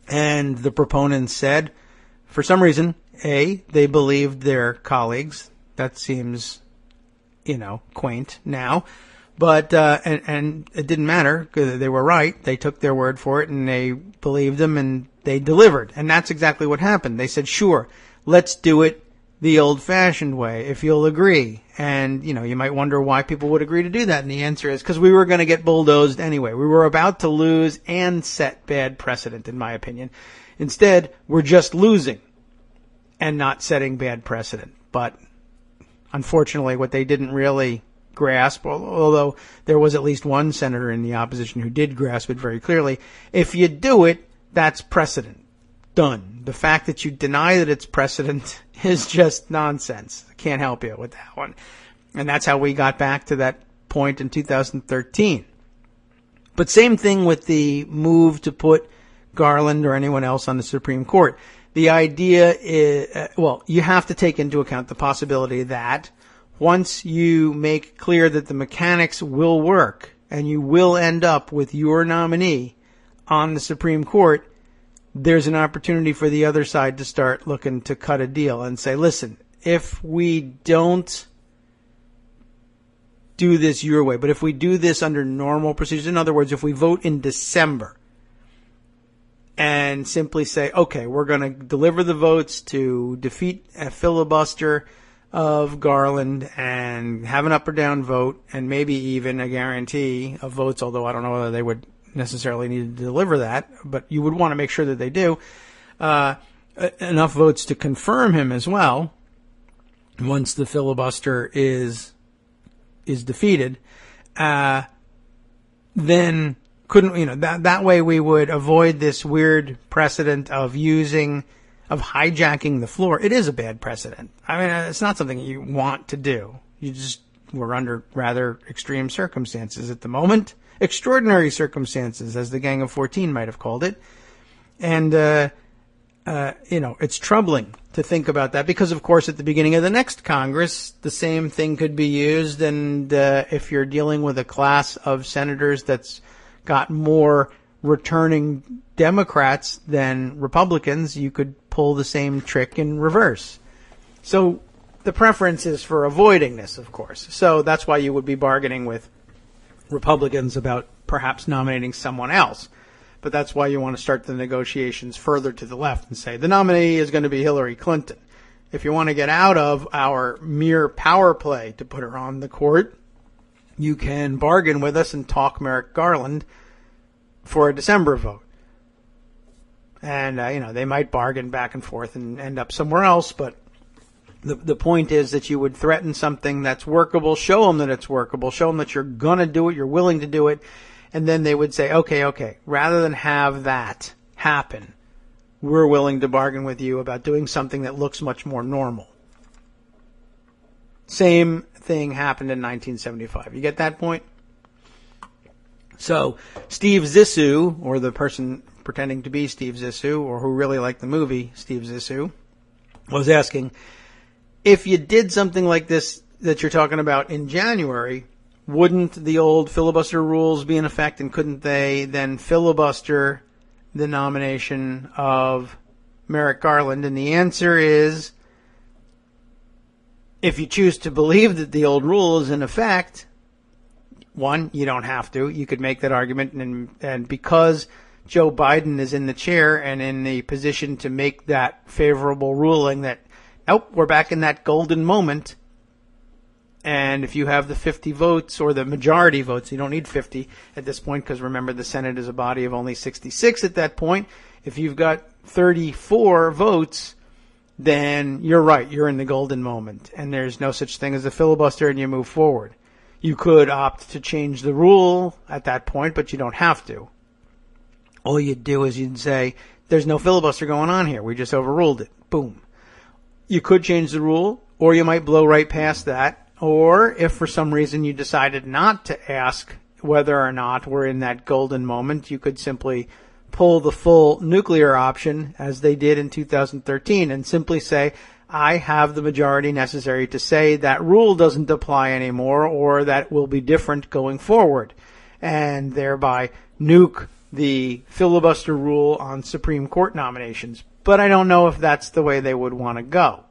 Speaker 3: And the proponents said, for some reason, A, they believed their colleagues. That seems, quaint now. But, and it didn't matter because they were right. They took their word for it and they believed them and they delivered. And that's exactly what happened. They said, sure, let's do it the old-fashioned way, if you'll agree. And, you might wonder why people would agree to do that. And the answer is because we were going to get bulldozed anyway. We were about to lose and set bad precedent, in my opinion. Instead, we're just losing and not setting bad precedent. But unfortunately, what they didn't really grasp, although there was at least one senator in the opposition who did grasp it very clearly, if you do it, that's precedent. Done. The fact that you deny that it's precedent is just nonsense. I can't help you with that one. And that's how we got back to that point in 2013. But same thing with the move to put Garland or anyone else on the Supreme Court. The idea is, you have to take into account the possibility that once you make clear that the mechanics will work and you will end up with your nominee on the Supreme Court, there's an opportunity for the other side to start looking to cut a deal and say, listen, if we don't do this your way, but if we do this under normal procedures, in other words, if we vote in December and simply say, okay, we're going to deliver the votes to defeat a filibuster of Garland and have an up or down vote and maybe even a guarantee of votes, although I don't know whether they would necessarily need to deliver that, but you would want to make sure that they do, enough votes to confirm him as well once the filibuster is defeated, then that way we would avoid this weird precedent of hijacking the floor. It is a bad precedent. I mean, it's not something you want to do. We're under rather extreme circumstances at the moment. Extraordinary circumstances, as the Gang of 14 might have called it. And, it's troubling to think about that because, of course, at the beginning of the next Congress, the same thing could be used. And if you're dealing with a class of senators that's got more returning Democrats than Republicans, you could pull the same trick in reverse. So the preference is for avoiding this, of course. So that's why you would be bargaining with Republicans about perhaps nominating someone else. but that's why you want to start the negotiations further to the left and say the nominee is going to be Hillary Clinton. If you want to get out of our mere power play to put her on the court, you can bargain with us and talk Merrick Garland for a December vote. And, they might bargain back and forth and end up somewhere else, but the point is that you would threaten something that's workable, show them that it's workable, show them that you're going to do it, you're willing to do it, and then they would say, okay, rather than have that happen, we're willing to bargain with you about doing something that looks much more normal. Same thing happened in 1975. You get that point? So Steve Zissou, or the person pretending to be Steve Zissou, or who really liked the movie Steve Zissou, was asking, if you did something like this that you're talking about in January, wouldn't the old filibuster rules be in effect, and couldn't they then filibuster the nomination of Merrick Garland? And the answer is, if you choose to believe that the old rule is in effect, one, you don't have to. You could make that argument, and because Joe Biden is in the chair and in the position to make that favorable ruling that, nope, we're back in that golden moment, and if you have the 50 votes or the majority votes, you don't need 50 at this point, because remember, the Senate is a body of only 66 at that point. If you've got 34 votes, then you're right, you're in the golden moment, and there's no such thing as a filibuster, and you move forward. You could opt to change the rule at that point, but you don't have to. All you'd do is you'd say, there's no filibuster going on here, we just overruled it. Boom. You could change the rule, or you might blow right past that. Or if for some reason you decided not to ask whether or not we're in that golden moment, you could simply pull the full nuclear option, as they did in 2013, and simply say, I have the majority necessary to say that rule doesn't apply anymore, or that will be different going forward, and thereby nuke the filibuster rule on Supreme Court nominations. But I don't know if that's the way they would want to go.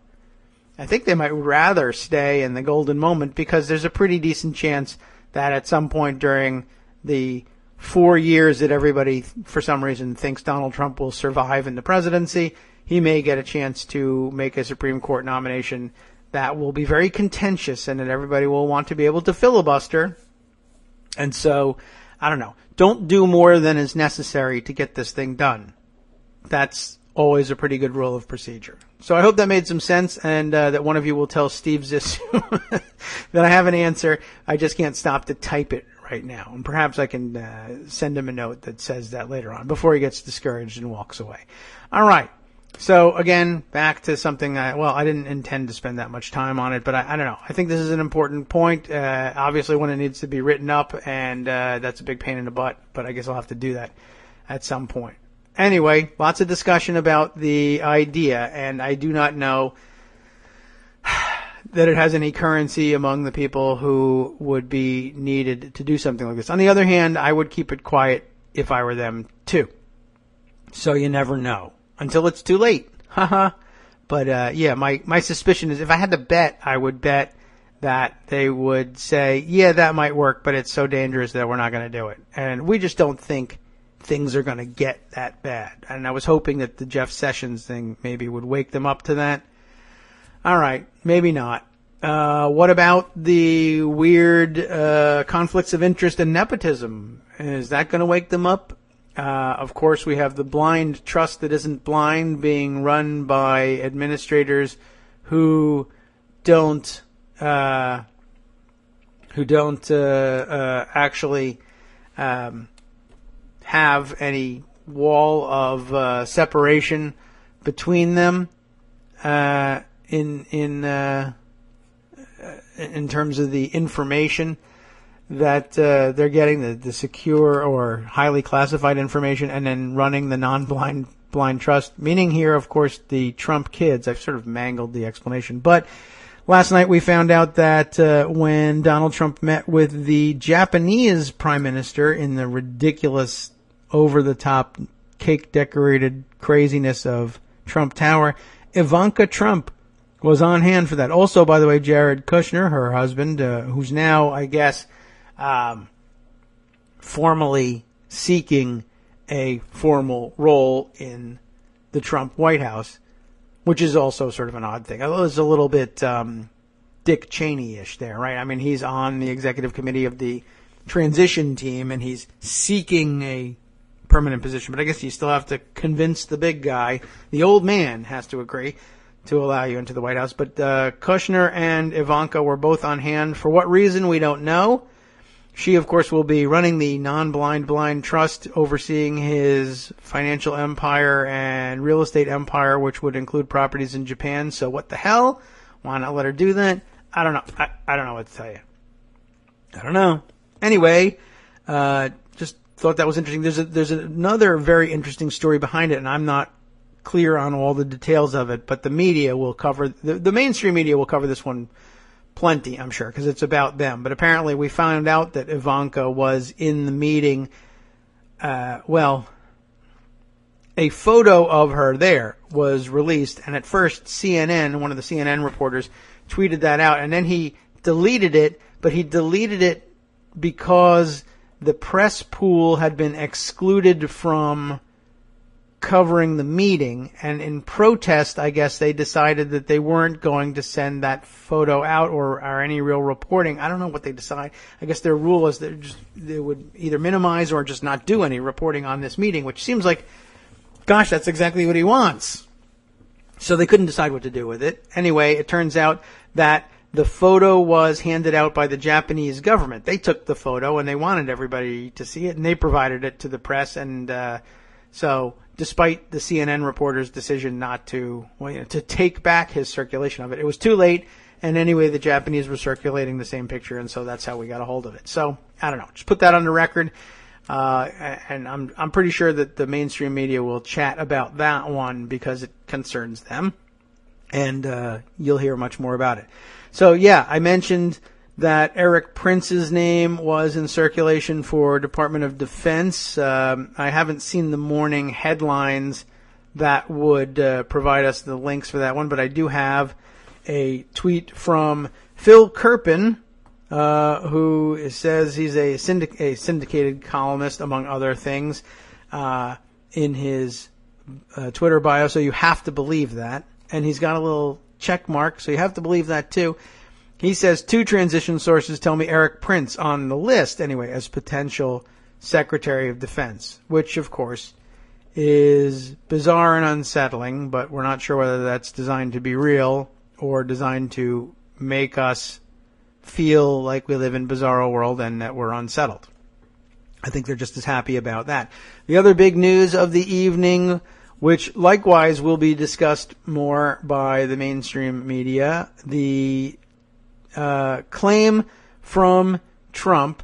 Speaker 3: I think they might rather stay in the golden moment, because there's a pretty decent chance that at some point during the 4 years that everybody, for some reason, thinks Donald Trump will survive in the presidency, he may get a chance to make a Supreme Court nomination that will be very contentious and that everybody will want to be able to filibuster. And so, I don't know. Don't do more than is necessary to get this thing done. That's always a pretty good rule of procedure. So I hope that made some sense, and that one of you will tell Steve Zissou that I have an answer. I just can't stop to type it right now. And perhaps I can send him a note that says that later on, before he gets discouraged and walks away. All right. So again, back to something I didn't intend to spend that much time on it, but I don't know. I think this is an important point. Obviously one that needs to be written up, and that's a big pain in the butt, but I guess I'll have to do that at some point. Anyway, lots of discussion about the idea, and I do not know that it has any currency among the people who would be needed to do something like this. On the other hand, I would keep it quiet if I were them too. So you never know until it's too late. Haha. But yeah, my suspicion is, if I had to bet, I would bet that they would say, yeah, that might work, but it's so dangerous that we're not going to do it. And we just don't think things are going to get that bad. And I was hoping that the Jeff Sessions thing maybe would wake them up to that. All right, maybe not. What about the weird conflicts of interest and nepotism? Is that going to wake them up? Of course, we have the blind trust that isn't blind, being run by administrators who don't actually have any wall of separation between them in terms of the information that they're getting, the secure or highly classified information, and then running the non-blind trust. Meaning here, of course, the Trump kids. I've sort of mangled the explanation, but last night we found out that when Donald Trump met with the Japanese prime minister in the ridiculous, over-the-top, cake-decorated craziness of Trump Tower, Ivanka Trump was on hand for that. Also, by the way, Jared Kushner, her husband, who's now, I guess, formally seeking a formal role in the Trump White House, which is also sort of an odd thing. It was a little bit Dick Cheney-ish there, right? I mean, he's on the executive committee of the transition team, and he's seeking a permanent position. But I guess you still have to convince the big guy. The old man has to agree to allow you into the White House. But Kushner and Ivanka were both on hand. For what reason, we don't know. She, of course, will be running the non-blind blind trust, overseeing his financial empire and real estate empire, which would include properties in Japan. So what the hell? Why not let her do that? I don't know. I don't know what to tell you. I don't know. Anyway, just thought that was interesting. There's another very interesting story behind it, and I'm not clear on all the details of it, but the media will cover, the mainstream media will cover this one plenty, I'm sure, because it's about them. But apparently we found out that Ivanka was in the meeting. A photo of her there was released, and at first CNN, one of the CNN reporters, tweeted that out, and then he deleted it, but he deleted it because the press pool had been excluded from covering the meeting, and in protest, I guess they decided that they weren't going to send that photo out or any real reporting. I don't know what they decide. I guess their rule is that they would either minimize or just not do any reporting on this meeting, which seems like, gosh, that's exactly what he wants. So they couldn't decide what to do with it. Anyway, it turns out that the photo was handed out by the Japanese government. They took the photo and they wanted everybody to see it, and they provided it to the press. And so despite the CNN reporter's decision not to, to take back his circulation of it, it was too late. And anyway, the Japanese were circulating the same picture, and so that's how we got a hold of it. So I don't know. Just put that on the record. And I'm pretty sure that the mainstream media will chat about that one because it concerns them, and you'll hear much more about it. So yeah, I mentioned that Eric Prince's name was in circulation for Department of Defense. I haven't seen the morning headlines that would provide us the links for that one, but I do have a tweet from Phil Kerpen, who says he's a syndicated columnist, among other things, in his Twitter bio, so you have to believe that. And he's got a little check mark, so you have to believe that too. He says, 2 transition sources tell me Eric Prince on the list, anyway, as potential Secretary of Defense, which, of course, is bizarre and unsettling, but we're not sure whether that's designed to be real or designed to make us feel like we live in a bizarro world and that we're unsettled. I think they're just as happy about that. The other big news of the evening, which likewise will be discussed more by the mainstream media, the claim from Trump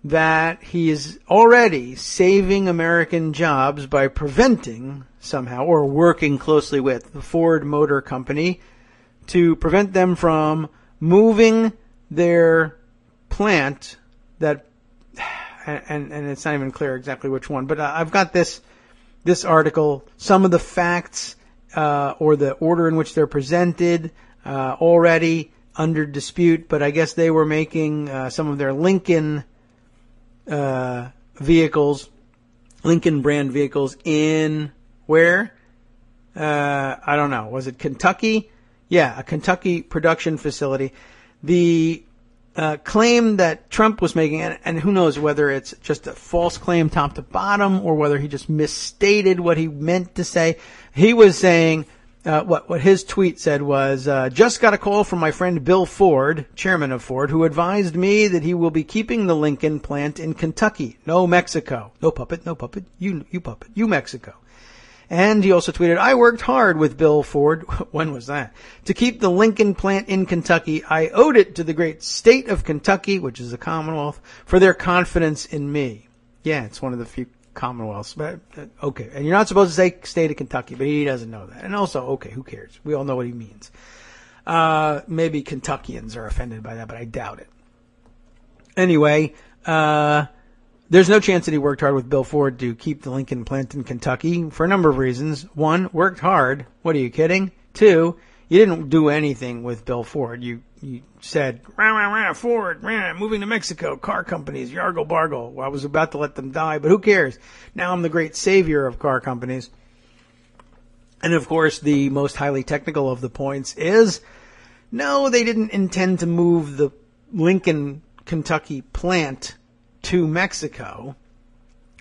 Speaker 3: that he is already saving American jobs by preventing somehow, or working closely with, the Ford Motor Company to prevent them from moving their plant that, and it's not even clear exactly which one, but I've got this article, some of the facts or the order in which they're presented already under dispute, but I guess they were making some of their Lincoln vehicles, Lincoln brand vehicles in where? I don't know. Was it Kentucky? Yeah, a Kentucky production facility. The claim that Trump was making, and who knows whether it's just a false claim top to bottom or whether he just misstated what he meant to say. He was saying, what his tweet said was, just got a call from my friend Bill Ford, chairman of Ford, who advised me that he will be keeping the Lincoln plant in Kentucky. No Mexico. No puppet, no puppet. You puppet. You Mexico. And he also tweeted, I worked hard with Bill Ford, when was that, to keep the Lincoln plant in Kentucky. I owed it to the great state of Kentucky, which is a Commonwealth, for their confidence in me. Yeah, it's one of the few Commonwealths, but okay. And you're not supposed to say state of Kentucky, but he doesn't know that. And also, okay, who cares? We all know what he means. Maybe Kentuckians are offended by that, but I doubt it. Anyway, there's no chance that he worked hard with Bill Ford to keep the Lincoln plant in Kentucky for a number of reasons. 1, worked hard. What are you kidding? 2, you didn't do anything with Bill Ford. You said, rah, rah, rah, Ford, rah, moving to Mexico, car companies, yargle bargle. Well, I was about to let them die, but who cares? Now I'm the great savior of car companies. And of course, the most highly technical of the points is, no, they didn't intend to move the Lincoln, Kentucky plant to Mexico.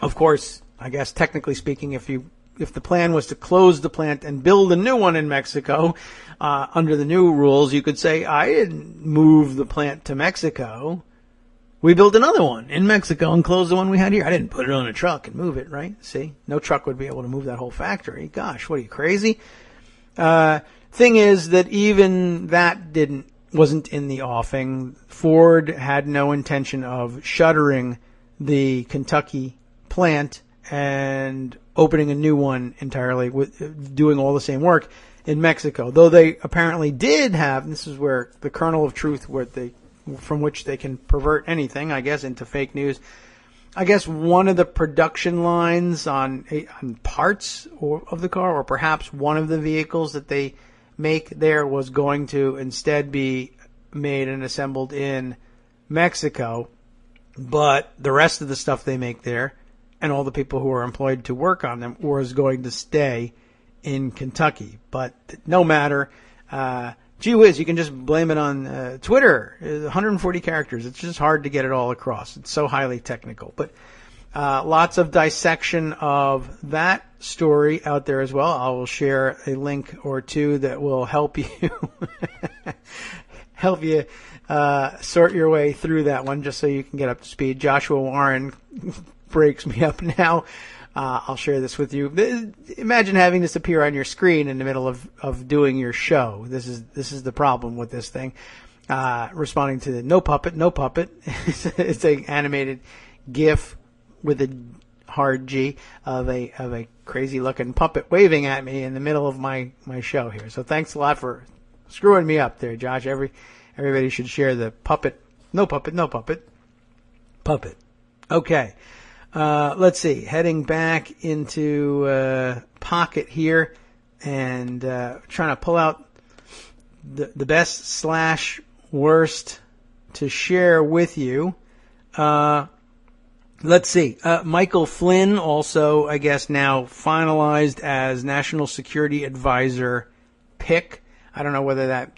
Speaker 3: Of course, I guess technically speaking, if the plan was to close the plant and build a new one in Mexico, under the new rules, you could say, I didn't move the plant to Mexico. We built another one in Mexico and closed the one we had here. I didn't put it on a truck and move it, right? See? No truck would be able to move that whole factory. Gosh, what are you, crazy? Thing is that even that wasn't in the offing. Ford had no intention of shuttering the Kentucky plant and opening a new one entirely, with doing all the same work in Mexico. Though they apparently did have, and this is where the kernel of truth, from which they can pervert anything, I guess, into fake news. I guess one of the production lines on parts of the car, or perhaps one of the vehicles that they make there, was going to instead be made and assembled in Mexico. But the rest of the stuff they make there, and all the people who are employed to work on them, was going to stay in Kentucky. But no matter. Gee whiz, you can just blame it on Twitter. 140 characters. It's just hard to get it all across. It's so highly technical. But lots of dissection of that story out there as well. I will share a link or two that will help you sort your way through that one, just so you can get up to speed. Joshua Warren breaks me up now. I'll share this with you. Imagine having this appear on your screen in the middle of doing your show. This is the problem with this thing. Responding to the no puppet. It's an animated GIF with a hard G of a crazy looking puppet waving at me in the middle of my show here. So thanks a lot for screwing me up there, Josh. Everybody should share the puppet. No puppet. Okay. Let's see. Heading back into Pocket here and trying to pull out the best / worst to share with you. Let's see. Michael Flynn, also, I guess, now finalized as National Security Advisor pick. I don't know whether that,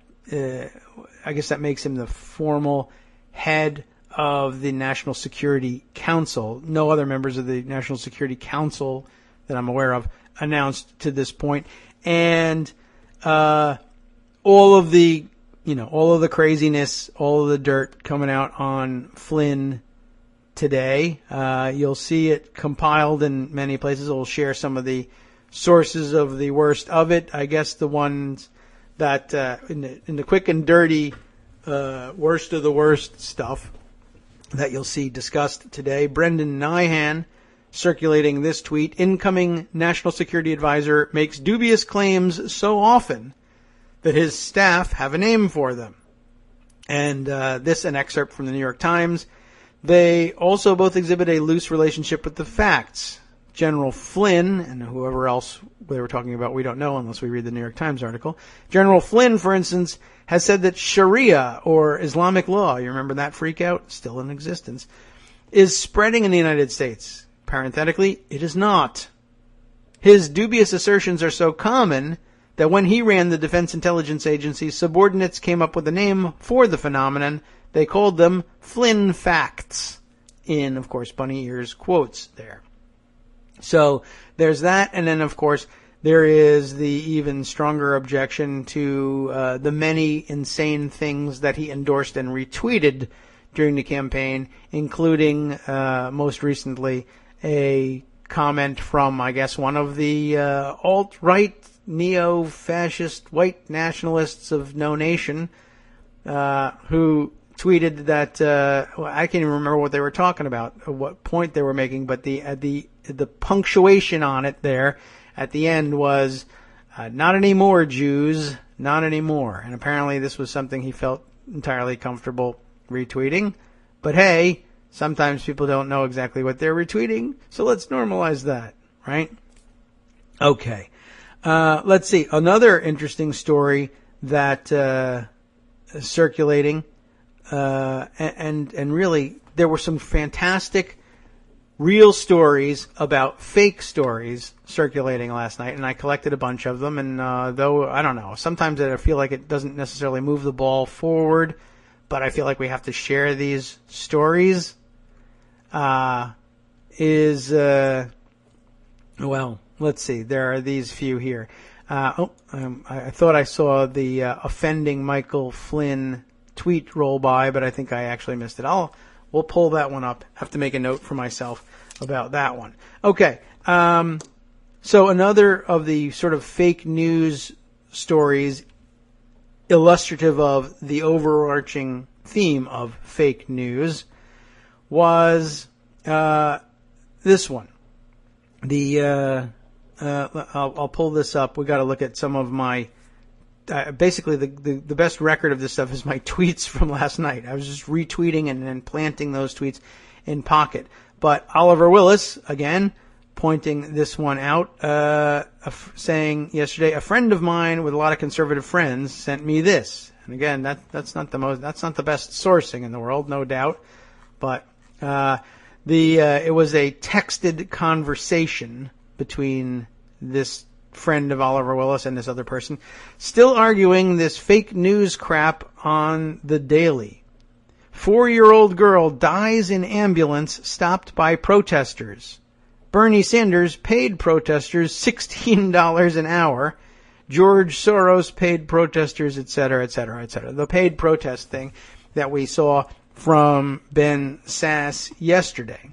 Speaker 3: I guess that makes him the formal head of the National Security Council. No other members of the National Security Council that I'm aware of announced to this point. And all of the craziness, all of the dirt coming out on Flynn today. You'll see it compiled in many places. We'll share some of the sources of the worst of it. I guess the ones that in the quick and dirty worst of the worst stuff that you'll see discussed today. Brendan Nyhan circulating this tweet: incoming National Security Advisor makes dubious claims so often that his staff have a name for them. And this, an excerpt from the New York Times. They also both exhibit a loose relationship with the facts. General Flynn, and whoever else they were talking about, we don't know unless we read the New York Times article. General Flynn, for instance, has said that Sharia, or Islamic law, you remember that freak out? Still in existence, is spreading in the United States. Parenthetically, it is not. His dubious assertions are so common that when he ran the Defense Intelligence Agency's subordinates came up with a name for the phenomenon. They called them Flynn Facts, in, of course, bunny ears quotes there. So there's that, and then, of course, there is the even stronger objection to the many insane things that he endorsed and retweeted during the campaign, including, most recently, a comment from, I guess, one of the alt-right, neo-fascist white nationalists of no nation, who tweeted that I can't even remember what they were talking about, what point they were making, but the punctuation on it there at the end was not anymore, Jews, not anymore. And apparently this was something he felt entirely comfortable retweeting. But hey, sometimes people don't know exactly what they're retweeting, so let's normalize that, right? Okay. Let's see. Another interesting story that circulating, and really there were some fantastic real stories about fake stories circulating last night, and I collected a bunch of them. And though I don't know, sometimes I feel like it doesn't necessarily move the ball forward, but I feel like we have to share these stories. Well, let's see. There are these few here. I thought I saw the offending Michael Flynn tweet roll by, but I think I actually missed it. We'll pull that one up. Have to make a note for myself about that one. Okay. So another of the sort of fake news stories illustrative of the overarching theme of fake news was this one. I'll pull this up. We got to look at some of my. Basically, the best record of this stuff is my tweets from last night. I was just retweeting and then planting those tweets in Pocket. But Oliver Willis, again, pointing this one out, saying yesterday, a friend of mine with a lot of conservative friends sent me this. And again, that's not the best sourcing in the world, no doubt. But it was a texted conversation between this friend of Oliver Willis and this other person, still arguing this fake news crap on the Daily. 4-year-old girl dies in ambulance stopped by protesters. Bernie Sanders paid protesters $16 an hour. George Soros paid protesters, etc., etc., etc. The paid protest thing that we saw from Ben Sass yesterday.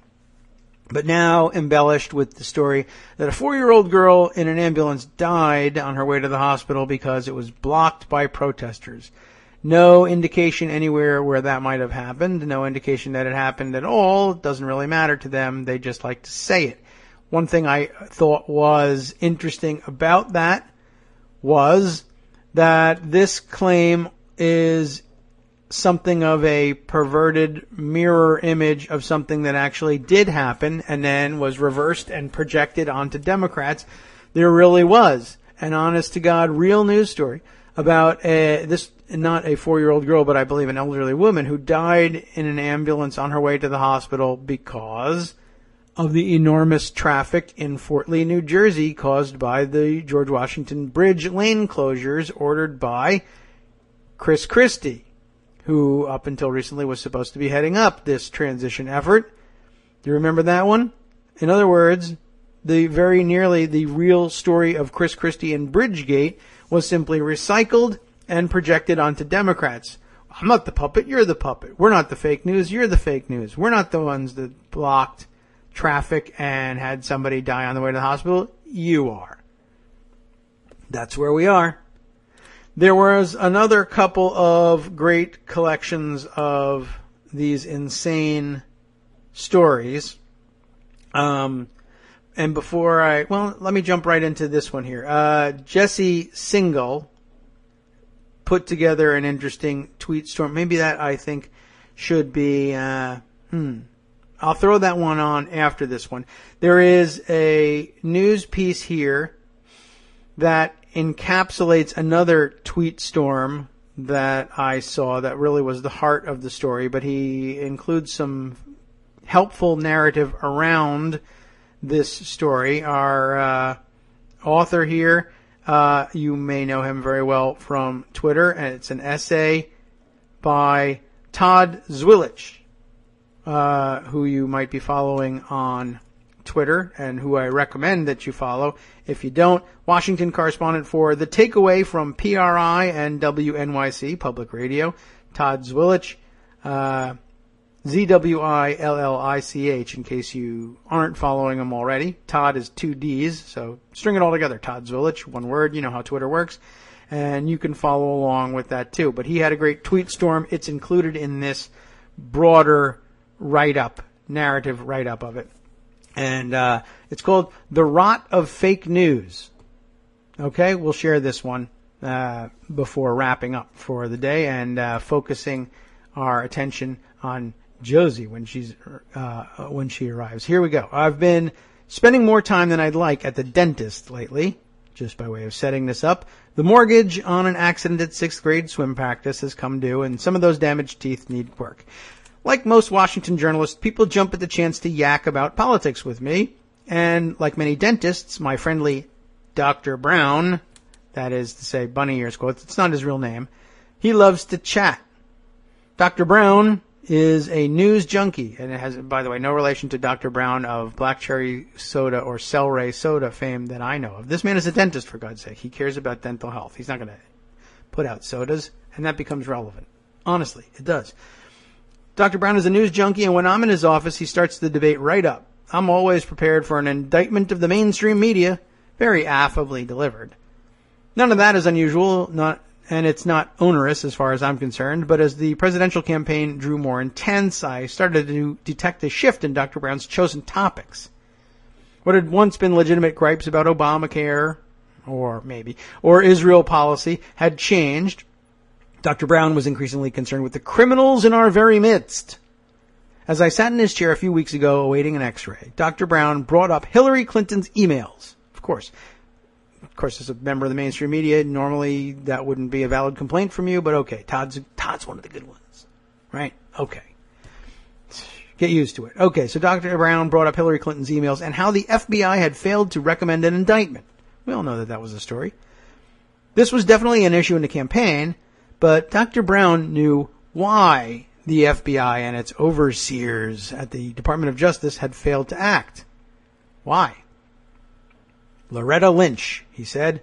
Speaker 3: But now embellished with the story that a 4-year-old girl in an ambulance died on her way to the hospital because it was blocked by protesters. No indication anywhere where that might have happened. No indication that it happened at all. It doesn't really matter to them. They just like to say it. One thing I thought was interesting about that was that this claim is something of a perverted mirror image of something that actually did happen and then was reversed and projected onto Democrats. There really was an honest-to-God real news story about this, not a 4-year-old girl, but I believe an elderly woman who died in an ambulance on her way to the hospital because of the enormous traffic in Fort Lee, New Jersey, caused by the George Washington Bridge lane closures ordered by Chris Christie, who up until recently was supposed to be heading up this transition effort. Do you remember that one? In other words, the very nearly the real story of Chris Christie and Bridgegate was simply recycled and projected onto Democrats. I'm not the puppet, you're the puppet. We're not the fake news, you're the fake news. We're not the ones that blocked traffic and had somebody die on the way to the hospital. You are. That's where we are. There was another couple of great collections of these insane stories. And before let me jump right into this one here. Jesse Singal put together an interesting tweet storm. Maybe that, I think, should be, I'll throw that one on after this one. There is a news piece here that encapsulates another tweet storm that I saw that really was the heart of the story, but he includes some helpful narrative around this story. Our author here, you may know him very well from Twitter, and it's an essay by Todd Zwilich, who you might be following on Twitter and who I recommend that you follow. If you don't, Washington correspondent for The Takeaway from PRI and WNYC Public Radio, Todd Zwilich, Zwillich, in case you aren't following him already. Todd is 2 D's, so string it all together. Todd Zwilich, one word. You know how Twitter works. And you can follow along with that too. But he had a great tweet storm. It's included in this broader write-up, narrative write-up of it. And it's called The Rot of Fake News. Okay, we'll share this one before wrapping up for the day and focusing our attention on Josie when she arrives. Here we go. I've been spending more time than I'd like at the dentist lately. Just by way of setting this up, the mortgage on an accidented 6th grade swim practice has come due, and some of those damaged teeth need work. Like most Washington journalists, people jump at the chance to yak about politics with me, and like many dentists, my friendly Dr. Brown, that is to say bunny ears quotes, it's not his real name, he loves to chat. Dr. Brown is a news junkie, and it has, by the way, no relation to Dr. Brown of Black Cherry Soda or Celery Soda fame that I know of. This man is a dentist, for God's sake. He cares about dental health. He's not going to put out sodas, and that becomes relevant. Honestly, it does. Dr. Brown is a news junkie, and when I'm in his office, he starts the debate right up. I'm always prepared for an indictment of the mainstream media, very affably delivered. None of that is unusual, and it's not onerous as far as I'm concerned, but as the presidential campaign drew more intense, I started to detect a shift in Dr. Brown's chosen topics. What had once been legitimate gripes about Obamacare, or Israel policy, had changed. Dr. Brown was increasingly concerned with the criminals in our very midst. As I sat in his chair a few weeks ago awaiting an x-ray, Dr. Brown brought up Hillary Clinton's emails. Of course, as a member of the mainstream media, normally that wouldn't be a valid complaint from you, but okay, Todd's one of the good ones. Right? Okay. Get used to it. Okay, so Dr. Brown brought up Hillary Clinton's emails and how the FBI had failed to recommend an indictment. We all know that was a story. This was definitely an issue in the campaign, but Dr. Brown knew why the FBI and its overseers at the Department of Justice had failed to act. Why? Loretta Lynch, he said.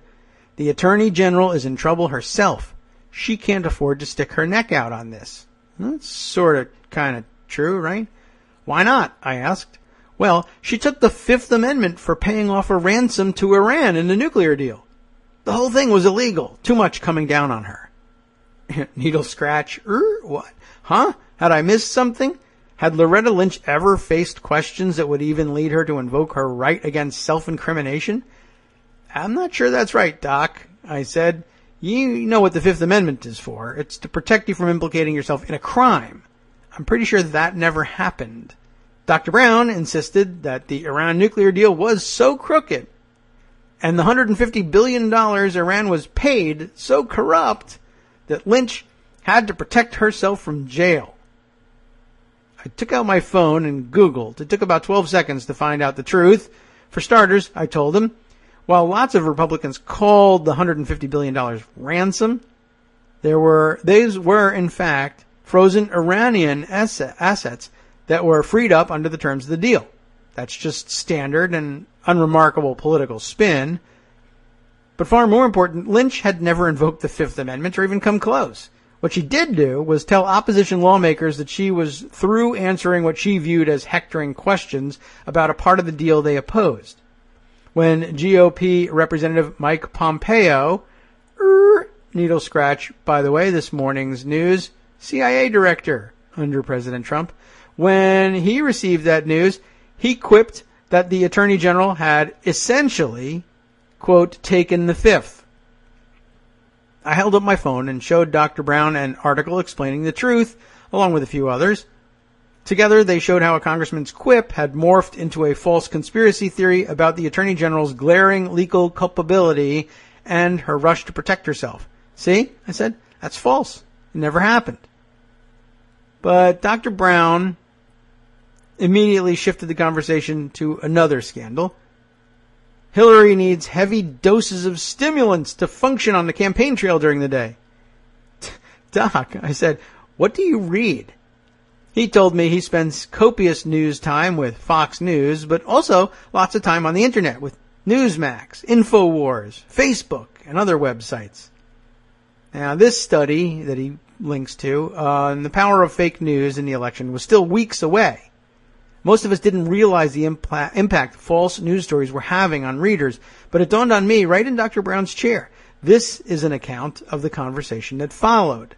Speaker 3: The Attorney General is in trouble herself. She can't afford to stick her neck out on this. That's sort of kind of true, right? Why not? I asked. Well, she took the Fifth Amendment for paying off a ransom to Iran in the nuclear deal. The whole thing was illegal. Too much coming down on her. Needle scratch. What? Huh? Had I missed something? Had Loretta Lynch ever faced questions that would even lead her to invoke her right against self-incrimination? I'm not sure that's right, Doc, I said. You know what the Fifth Amendment is for. It's to protect you from implicating yourself in a crime. I'm pretty sure that never happened. Dr. Brown insisted that the Iran nuclear deal was so crooked and the $150 billion Iran was paid so corrupt that Lynch had to protect herself from jail. I took out my phone and Googled. It took about 12 seconds to find out the truth. For starters, I told him, while lots of Republicans called the $150 billion ransom, these were in fact frozen Iranian assets that were freed up under the terms of the deal. That's just standard and unremarkable political spin. But far more important, Lynch had never invoked the Fifth Amendment or even come close. What she did do was tell opposition lawmakers that she was through answering what she viewed as hectoring questions about a part of the deal they opposed. When GOP Representative Mike Pompeo, needle scratch, by the way, this morning's news, CIA director under President Trump, when he received that news, he quipped that the Attorney General had essentially, quote, taken the fifth. I held up my phone and showed Dr. Brown an article explaining the truth, along with a few others. Together, they showed how a congressman's quip had morphed into a false conspiracy theory about the Attorney General's glaring legal culpability and her rush to protect herself. See, I said, that's false. It never happened. But Dr. Brown immediately shifted the conversation to another scandal. Hillary needs heavy doses of stimulants to function on the campaign trail during the day. Doc, I said, what do you read? He told me he spends copious news time with Fox News, but also lots of time on the internet with Newsmax, InfoWars, Facebook, and other websites. Now, this study that he links to on the power of fake news in the election was still weeks away. Most of us didn't realize the impact false news stories were having on readers, but it dawned on me right in Dr. Brown's chair. This is an account of the conversation that followed.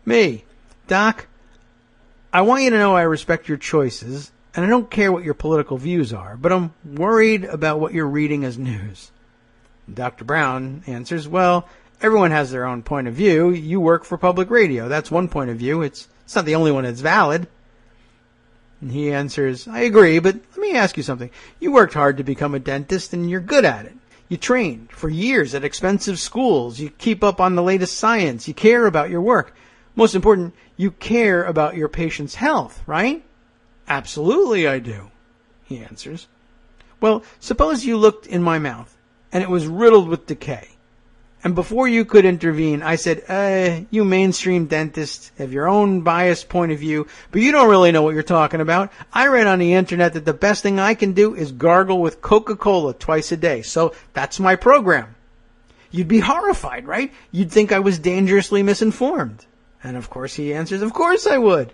Speaker 3: Me, Doc, I want you to know I respect your choices, and I don't care what your political views are, but I'm worried about what you're reading as news. Dr. Brown answers, well, everyone has their own point of view. You work for public radio. That's one point of view. It's not the only one that's valid. And he answers, I agree, but let me ask you something. You worked hard to become a dentist, and you're good at it. You trained for years at expensive schools. You keep up on the latest science. You care about your work. Most important, you care about your patient's health, right? Absolutely I do, he answers. Well, suppose you looked in my mouth and it was riddled with decay. And before you could intervene, I said, you mainstream dentists have your own biased point of view, but you don't really know what you're talking about. I read on the internet that the best thing I can do is gargle with Coca-Cola twice a day. So that's my program. You'd be horrified, right? You'd think I was dangerously misinformed. And of course he answers, of course I would.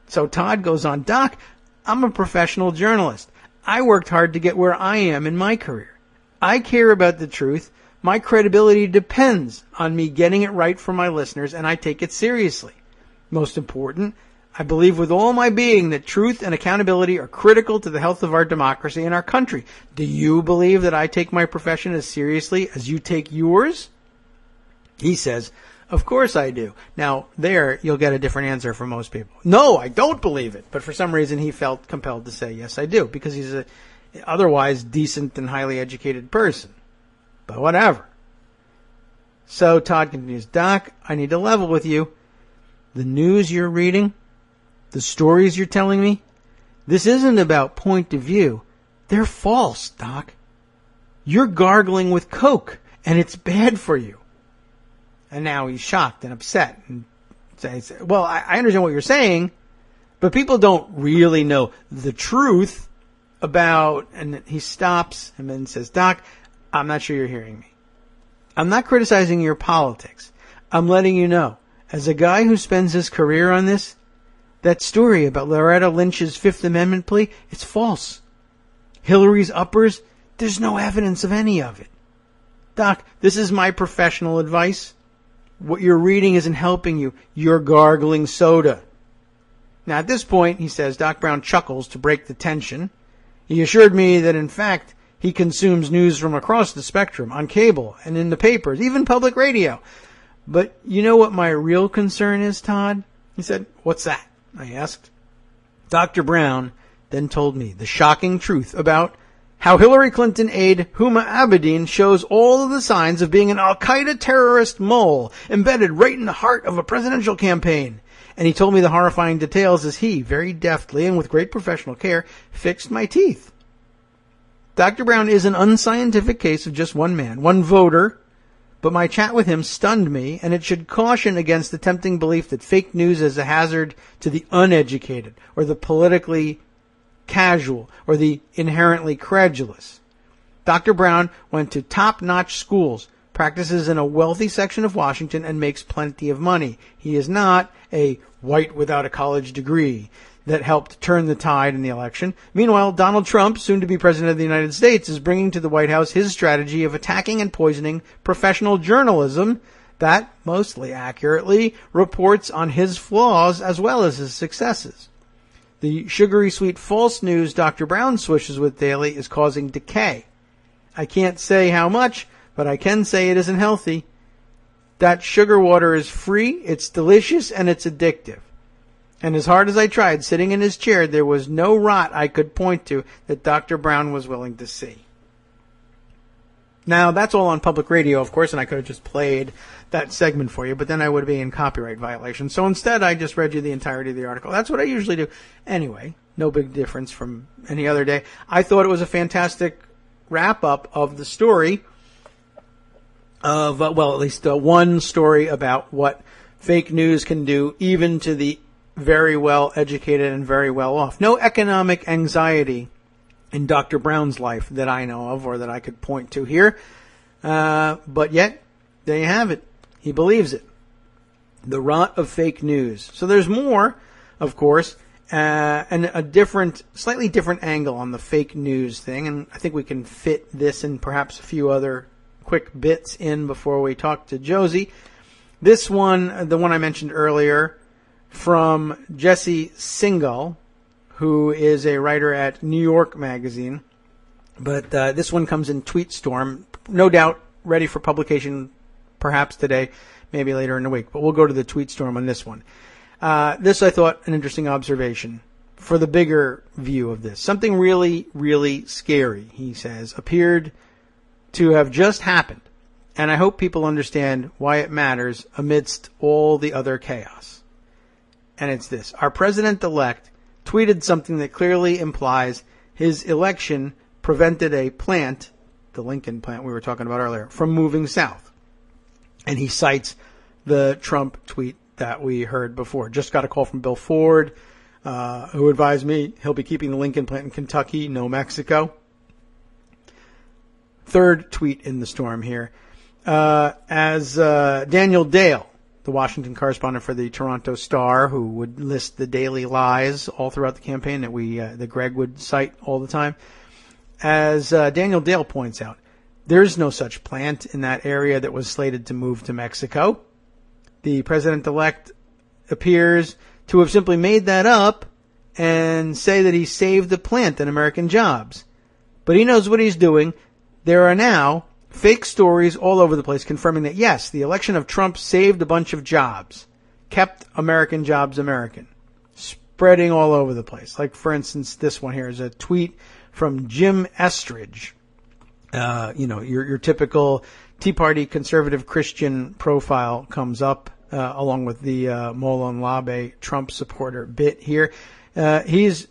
Speaker 3: So Todd goes on, Doc, I'm a professional journalist. I worked hard to get where I am in my career. I care about the truth. My credibility depends on me getting it right for my listeners, and I take it seriously. Most important, I believe with all my being that truth and accountability are critical to the health of our democracy and our country. Do you believe that I take my profession as seriously as you take yours? He says, of course I do. Now, there, you'll get a different answer from most people. No, I don't believe it. But for some reason, he felt compelled to say, yes, I do, because he's a otherwise decent and highly educated person. But whatever. So Todd continues, Doc, I need to level with you. The news you're reading, the stories you're telling me, this isn't about point of view. They're false, Doc. You're gargling with Coke, and it's bad for you. And now he's shocked and upset. And says, well, I understand what you're saying, but people don't really know the truth about, and he stops and then says, Doc, I'm not sure you're hearing me. I'm not criticizing your politics. I'm letting you know, as a guy who spends his career on this, that story about Loretta Lynch's Fifth Amendment plea, it's false. Hillary's uppers, there's no evidence of any of it. Doc, this is my professional advice. What you're reading isn't helping you. You're gargling soda. Now, at this point, he says, Doc Brown chuckles to break the tension. He assured me that, in fact, he consumes news from across the spectrum, on cable and in the papers, even public radio. But you know what my real concern is, Todd? He said, what's that? I asked. Dr. Brown then told me the shocking truth about how Hillary Clinton aide Huma Abedin shows all of the signs of being an Al-Qaeda terrorist mole embedded right in the heart of a presidential campaign. And he told me the horrifying details as he, very deftly and with great professional care, fixed my teeth. Dr. Brown is an unscientific case of just one man, one voter, but my chat with him stunned me, and it should caution against the tempting belief that fake news is a hazard to the uneducated, or the politically casual, or the inherently credulous. Dr. Brown went to top-notch schools, practices in a wealthy section of Washington, and makes plenty of money. He is not a white without a college degree that helped turn the tide in the election. Meanwhile, Donald Trump, soon to be president of the United States, is bringing to the White House his strategy of attacking and poisoning professional journalism that, mostly accurately, reports on his flaws as well as his successes. The sugary sweet false news Dr. Brown swishes with daily is causing decay. I can't say how much, but I can say it isn't healthy. That sugar water is free, it's delicious, and it's addictive. And as hard as I tried sitting in his chair, there was no rot I could point to that Dr. Brown was willing to see. Now, that's all on public radio, of course, and I could have just played that segment for you, but then I would be in copyright violation. So instead, I just read you the entirety of the article. That's what I usually do. Anyway, no big difference from any other day. I thought it was a fantastic wrap-up of the story of, at least one story about what fake news can do, even to the very well educated and very well off. No economic anxiety in Dr. Brown's life that I know of or that I could point to here. But yet, there you have it. He believes it. The rot of fake news. So there's more, of course, and a different, slightly different angle on the fake news thing. And I think we can fit this and perhaps a few other quick bits in before we talk to Josie. This one, the one I mentioned earlier, from Jesse Singal, who is a writer at New York Magazine. But this one comes in tweet storm, no doubt ready for publication perhaps today, maybe later in the week. But we'll go to the tweet storm on this one. This, I thought, an interesting observation for the bigger view of this. Something really, really scary, he says, appeared to have just happened. And I hope people understand why it matters amidst all the other chaos. And it's this. Our president-elect tweeted something that clearly implies his election prevented a plant, the Lincoln plant we were talking about earlier, from moving south. And he cites the Trump tweet that we heard before. Just got a call from Bill Ford, who advised me he'll be keeping the Lincoln plant in Kentucky, no Mexico. Third tweet in the storm here. As Daniel Dale, the Washington correspondent for the Toronto Star, who would list the daily lies all throughout the campaign that Greg would cite all the time. As Daniel Dale points out, there's no such plant in that area that was slated to move to Mexico. The president-elect appears to have simply made that up and say that he saved the plant and American jobs. But he knows what he's doing. There are now fake stories all over the place confirming that, yes, the election of Trump saved a bunch of jobs, kept American jobs American, spreading all over the place. Like, for instance, this one here is a tweet from Jim Estridge. Your typical Tea Party conservative Christian profile comes up along with the Molon Labe Trump supporter bit here. He's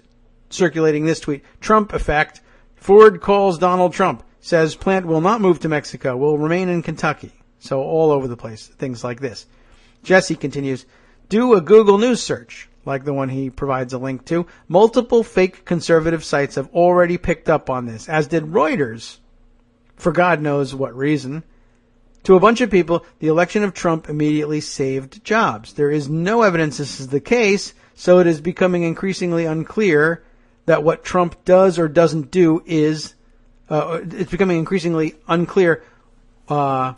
Speaker 3: circulating this tweet. Trump effect. Ford calls Donald Trump. Says plant will not move to Mexico. Will remain in Kentucky. So all over the place. Things like this. Jesse continues. Do a Google News search, like the one he provides a link to. Multiple fake conservative sites have already picked up on this, as did Reuters, for God knows what reason. To a bunch of people, the election of Trump immediately saved jobs. There is no evidence this is the case, so it is becoming increasingly unclear that what Trump does or doesn't do is, it's becoming increasingly unclear. I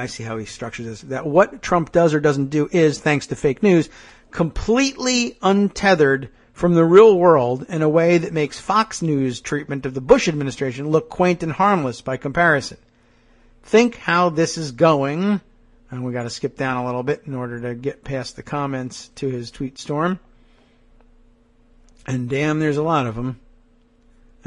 Speaker 3: see how he structures this. That what Trump does or doesn't do is, thanks to fake news, completely untethered from the real world in a way that makes Fox News' treatment of the Bush administration look quaint and harmless by comparison. Think how this is going. And we got to skip down a little bit in order to get past the comments to his tweet storm. And damn, there's a lot of them.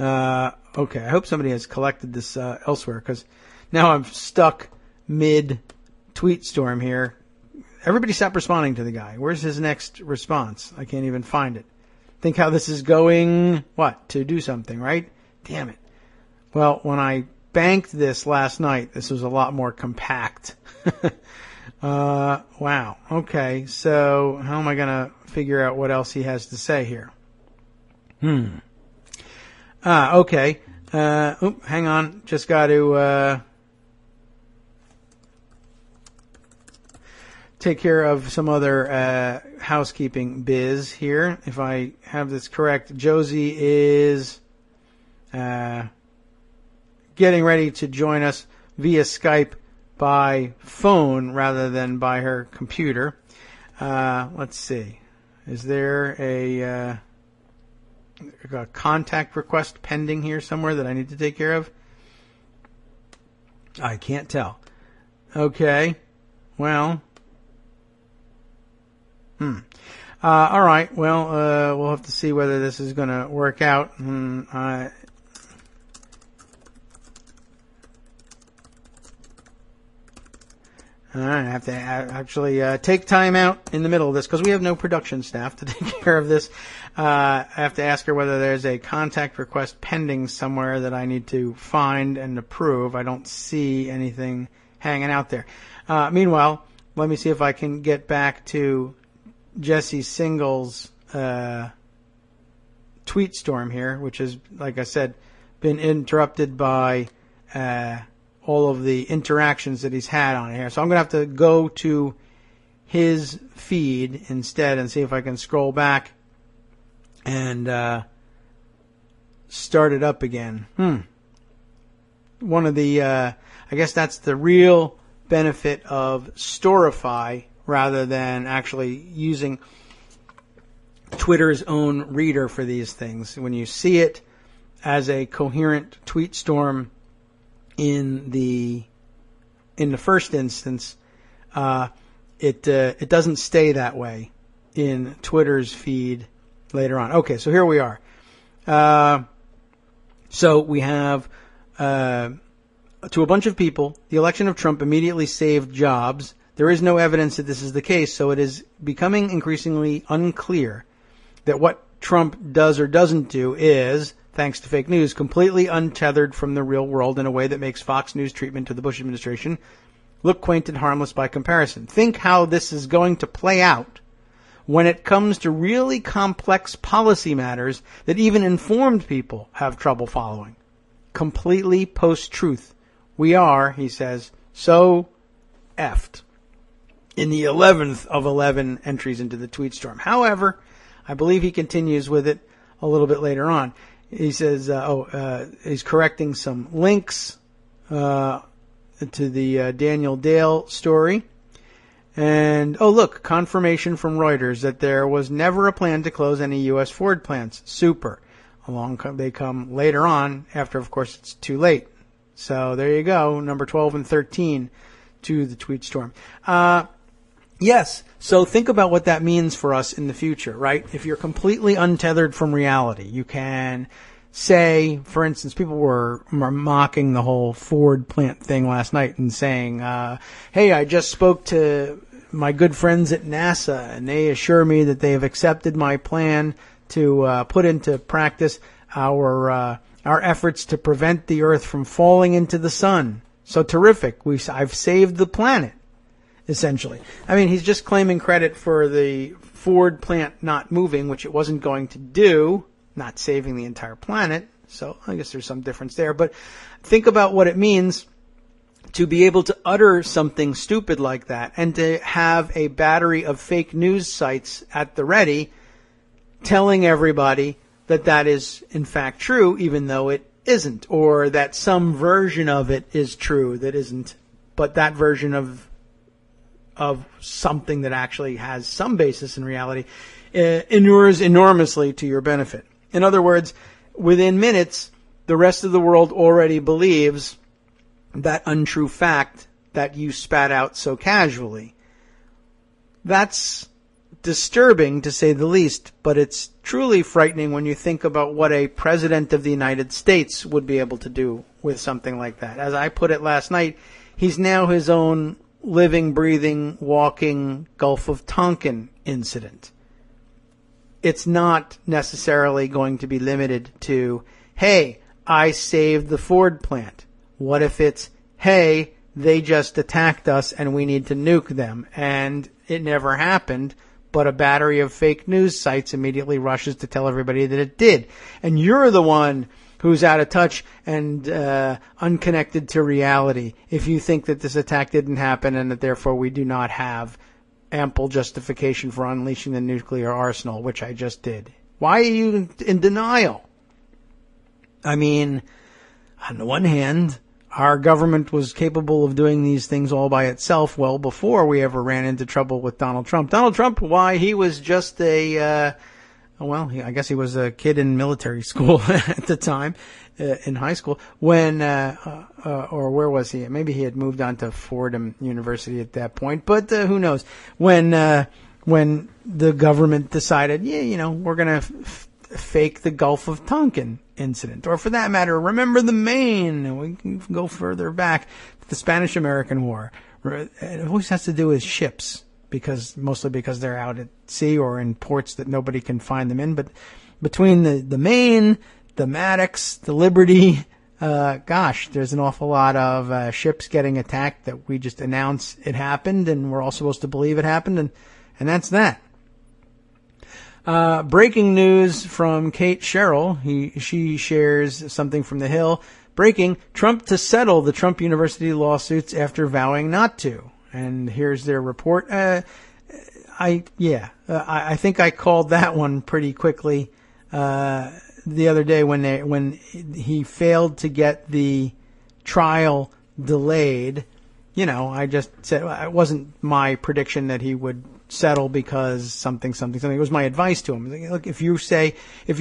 Speaker 3: Okay, I hope somebody has collected this elsewhere, because now I'm stuck mid-tweet storm here. Everybody stop responding to the guy. Where's his next response? I can't even find it. Think how this is going, what, to do something, right? Damn it. Well, when I banked this last night, this was a lot more compact. Wow. Okay, so how am I going to figure out what else he has to say here? Okay. Hang on. Just got to take care of some other housekeeping biz here. If I have this correct, Josie is getting ready to join us via Skype by phone rather than by her computer. Let's see. Is there a contact request pending here somewhere that I need to take care of? I can't tell. Okay. Well. All right. Well, we'll have to see whether this is going to work out. I have to actually take time out in the middle of this because we have no production staff to take care of this. I have to ask her whether there's a contact request pending somewhere that I need to find and approve. I don't see anything hanging out there. Meanwhile, let me see if I can get back to Jesse Singal's tweet storm here, which has, like I said, been interrupted by all of the interactions that he's had on here. So I'm going to have to go to his feed instead and see if I can scroll back and start it up again. One of the, I guess that's the real benefit of Storify rather than actually using Twitter's own reader for these things. When you see it as a coherent tweet storm in the first instance, it doesn't stay that way in Twitter's feed later on. Okay, so here we are. So we have, to a bunch of people, the election of Trump immediately saved jobs. There is no evidence that this is the case, so it is becoming increasingly unclear that what Trump does or doesn't do is, thanks to fake news, completely untethered from the real world in a way that makes Fox News treatment to the Bush administration look quaint and harmless by comparison. Think how this is going to play out when it comes to really complex policy matters that even informed people have trouble following. Completely post-truth. We are, he says, so effed. In the 11th of 11 entries into the tweet storm. However, I believe he continues with it a little bit later on. He says, he's correcting some links to the Daniel Dale story. And, oh, look, confirmation from Reuters that there was never a plan to close any U.S. Ford plants. Super. They come later on, after, of course, it's too late. So there you go, number 12 and 13 to the tweet storm. Yes, so think about what that means for us in the future, right? If you're completely untethered from reality, you can say, for instance, people were mocking the whole Ford plant thing last night and saying, hey, I just spoke to my good friends at NASA and they assure me that they have accepted my plan to put into practice our efforts to prevent the Earth from falling into the sun. So terrific. I've saved the planet. Essentially. I mean, he's just claiming credit for the Ford plant not moving, which it wasn't going to do, not saving the entire planet. So I guess there's some difference there. But think about what it means to be able to utter something stupid like that and to have a battery of fake news sites at the ready telling everybody that that is in fact true, even though it isn't, or that some version of it is true that isn't, but that version of something that actually has some basis in reality inures enormously to your benefit. In other words, within minutes, the rest of the world already believes that untrue fact that you spat out so casually. That's disturbing, to say the least, but it's truly frightening when you think about what a president of the United States would be able to do with something like that. As I put it last night, he's now his own living, breathing, walking Gulf of Tonkin incident. It's not necessarily going to be limited to, hey, I saved the Ford plant. What if it's, hey, they just attacked us and we need to nuke them, and it never happened, but a battery of fake news sites immediately rushes to tell everybody that it did. And you're the one who's out of touch and unconnected to reality if you think that this attack didn't happen and that therefore we do not have ample justification for unleashing the nuclear arsenal, which I just did. Why are you in denial? I mean, on the one hand, our government was capable of doing these things all by itself well before we ever ran into trouble with Donald Trump. Donald Trump, why, he was just I guess he was a kid in military school at the time, in high school, when, or where was he? Maybe he had moved on to Fordham University at that point, but who knows? When the government decided, we're going to fake the Gulf of Tonkin incident, or for that matter, remember the Maine. We can go further back, the Spanish-American War. It always has to do with ships, mostly because they're out at sea or in ports that nobody can find them in. But between the Maine, the Maddox, the Liberty, there's an awful lot of ships getting attacked that we just announce it happened, and we're all supposed to believe it happened, and that's that. Breaking news from Kate Sherrill. She shares something from The Hill. Breaking: Trump to settle the Trump University lawsuits after vowing not to. And here's their report. I think I called that one pretty quickly the other day when he failed to get the trial delayed. I just said it wasn't my prediction that he would settle because something. It was my advice to him. Look, if you're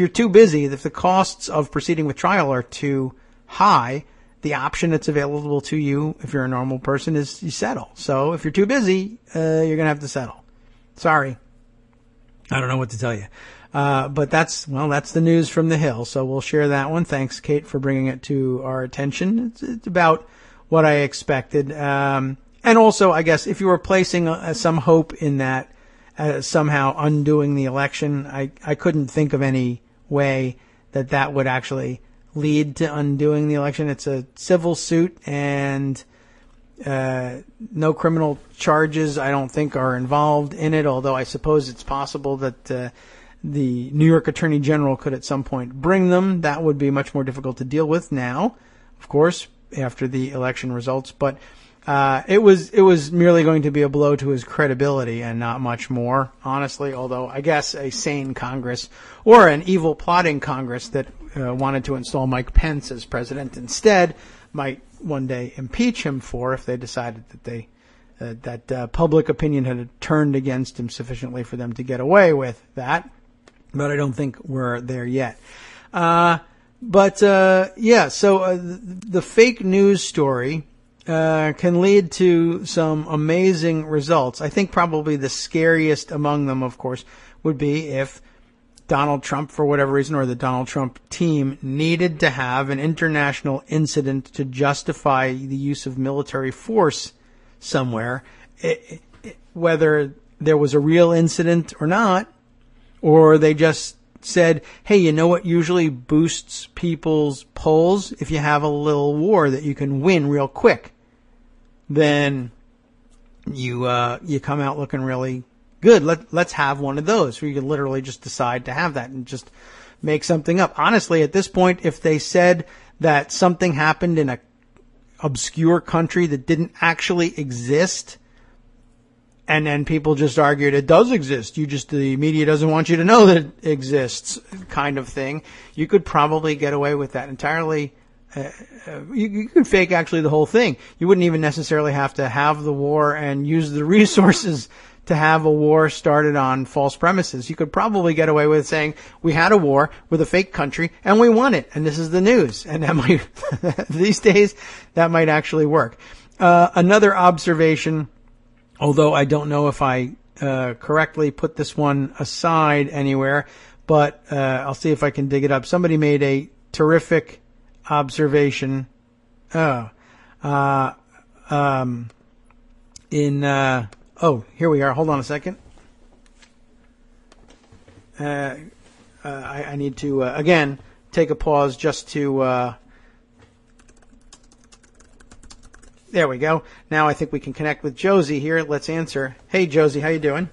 Speaker 3: too busy, if the costs of proceeding with trial are too high, the option that's available to you, if you're a normal person, is you settle. So if you're too busy, you're going to have to settle. Sorry. I don't know what to tell you. But that's the news from the Hill. So we'll share that one. Thanks, Kate, for bringing it to our attention. It's about what I expected. And also, I guess, if you were placing some hope in that somehow undoing the election, I couldn't think of any way that would actually lead to undoing the election. It's a civil suit, and no criminal charges, I don't think, are involved in it, although I suppose it's possible that the New York Attorney General could at some point bring them. That would be much more difficult to deal with now, of course, after the election results. But it was merely going to be a blow to his credibility and not much more, honestly, although I guess a sane Congress or an evil plotting Congress that wanted to install Mike Pence as president instead might one day impeach him for, if they decided that that public opinion had turned against him sufficiently for them to get away with that. But I don't think we're there yet. So the fake news story can lead to some amazing results. I think probably the scariest among them, of course, would be if Donald Trump, for whatever reason, or the Donald Trump team needed to have an international incident to justify the use of military force somewhere, whether there was a real incident or not, or they just said, hey, you know what usually boosts people's polls? If you have a little war that you can win real quick, then you come out looking really good. Let's have one of those where you can literally just decide to have that and just make something up. Honestly, at this point, if they said that something happened in a obscure country that didn't actually exist, and then people just argued it does exist, the media doesn't want you to know that it exists, kind of thing, you could probably get away with that entirely. You could fake actually the whole thing. You wouldn't even necessarily have to have the war and use the resources to have a war started on false premises. You could probably get away with saying we had a war with a fake country and we won it, and this is the news. And that might these days that might actually work. Another observation, although I don't know if I correctly put this one aside anywhere, but I'll see if I can dig it up. Somebody made a terrific observation. Here we are. Hold on a second. I need to, again, take a pause just to, there we go. Now I think we can connect with Josie here. Let's answer. Hey, Josie, how you doing?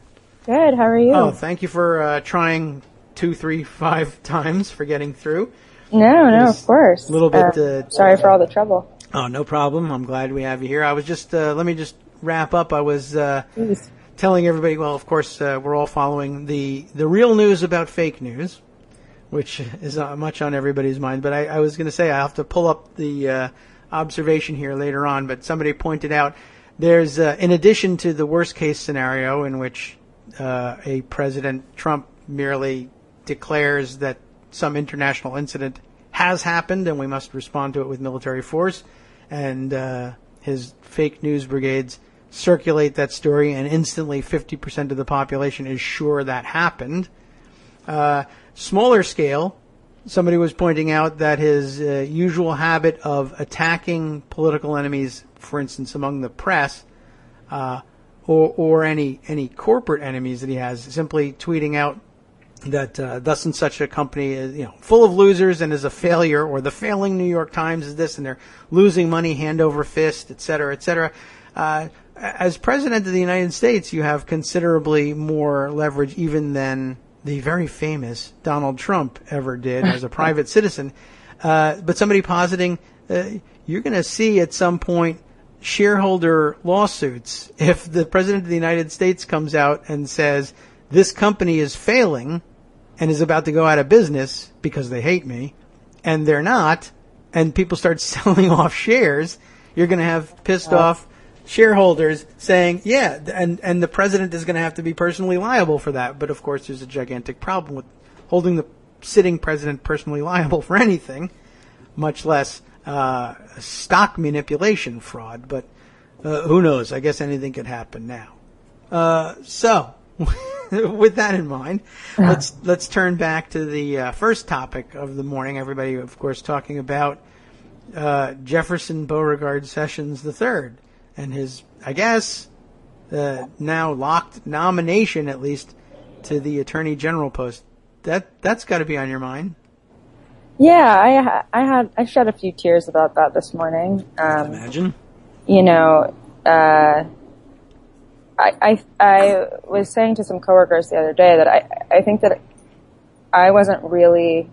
Speaker 6: Good. How are you?
Speaker 3: Oh, thank you for trying 2, 3, 5 times for getting through.
Speaker 6: No, of course.
Speaker 3: A little bit.
Speaker 6: Sorry for all the trouble.
Speaker 3: Oh, no problem. I'm glad we have you here. I was just, let me just wrap up. I was telling everybody, well, of course, we're all following the real news about fake news, which is not much on everybody's mind. But I was going to say, I have to pull up the observation here later on. But somebody pointed out there's, in addition to the worst case scenario in which a President Trump merely declares that some international incident has happened and we must respond to it with military force, and his fake news brigades circulate that story, and instantly 50% of the population is sure that happened. Smaller scale, somebody was pointing out that his usual habit of attacking political enemies, for instance, among the press, or any corporate enemies that he has, simply tweeting out that thus and such a company is, full of losers and is a failure, or the failing New York Times is this, and they're losing money hand over fist, et cetera, et cetera. As president of the United States, you have considerably more leverage even than the very famous Donald Trump ever did as a private citizen. But somebody positing, you're going to see at some point shareholder lawsuits if the president of the United States comes out and says, this company is failing and is about to go out of business because they hate me, and they're not, and people start selling off shares, you're going to have pissed off shareholders saying, yeah, and the president is going to have to be personally liable for that. But, of course, there's a gigantic problem with holding the sitting president personally liable for anything, much less stock manipulation fraud. But who knows? I guess anything could happen now. So with that in mind, let's turn back to the first topic of the morning. Everybody, of course, talking about Jefferson Beauregard Sessions III and his, I guess, now locked nomination, at least, to the Attorney General post. That's got to be on your mind.
Speaker 6: Yeah, I shed a few tears about that this morning.
Speaker 3: Imagine.
Speaker 6: I was saying to some coworkers the other day that I think that I wasn't really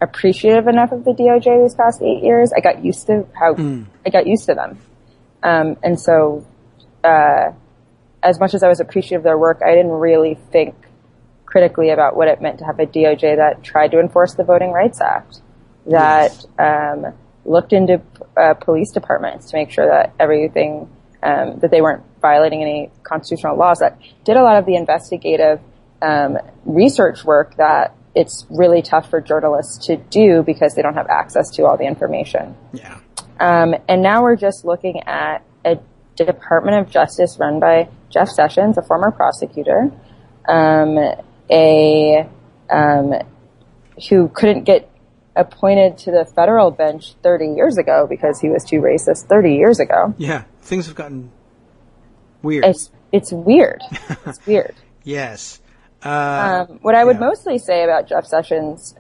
Speaker 6: appreciative enough of the DOJ these past 8 years. I got used to them. And so, as much as I was appreciative of their work, I didn't really think critically about what it meant to have a DOJ that tried to enforce the Voting Rights Act, that looked into police departments to make sure that everything, that they weren't violating any constitutional laws, that did a lot of the investigative research work that it's really tough for journalists to do because they don't have access to all the information.
Speaker 3: Yeah.
Speaker 6: And now we're just looking at a Department of Justice run by Jeff Sessions, a former prosecutor, who couldn't get appointed to the federal bench 30 years ago because he was too racist 30 years ago.
Speaker 3: Yeah, things have gotten weird.
Speaker 6: It's weird. It's weird.
Speaker 3: Yes.
Speaker 6: What I would mostly say about Jeff Sessions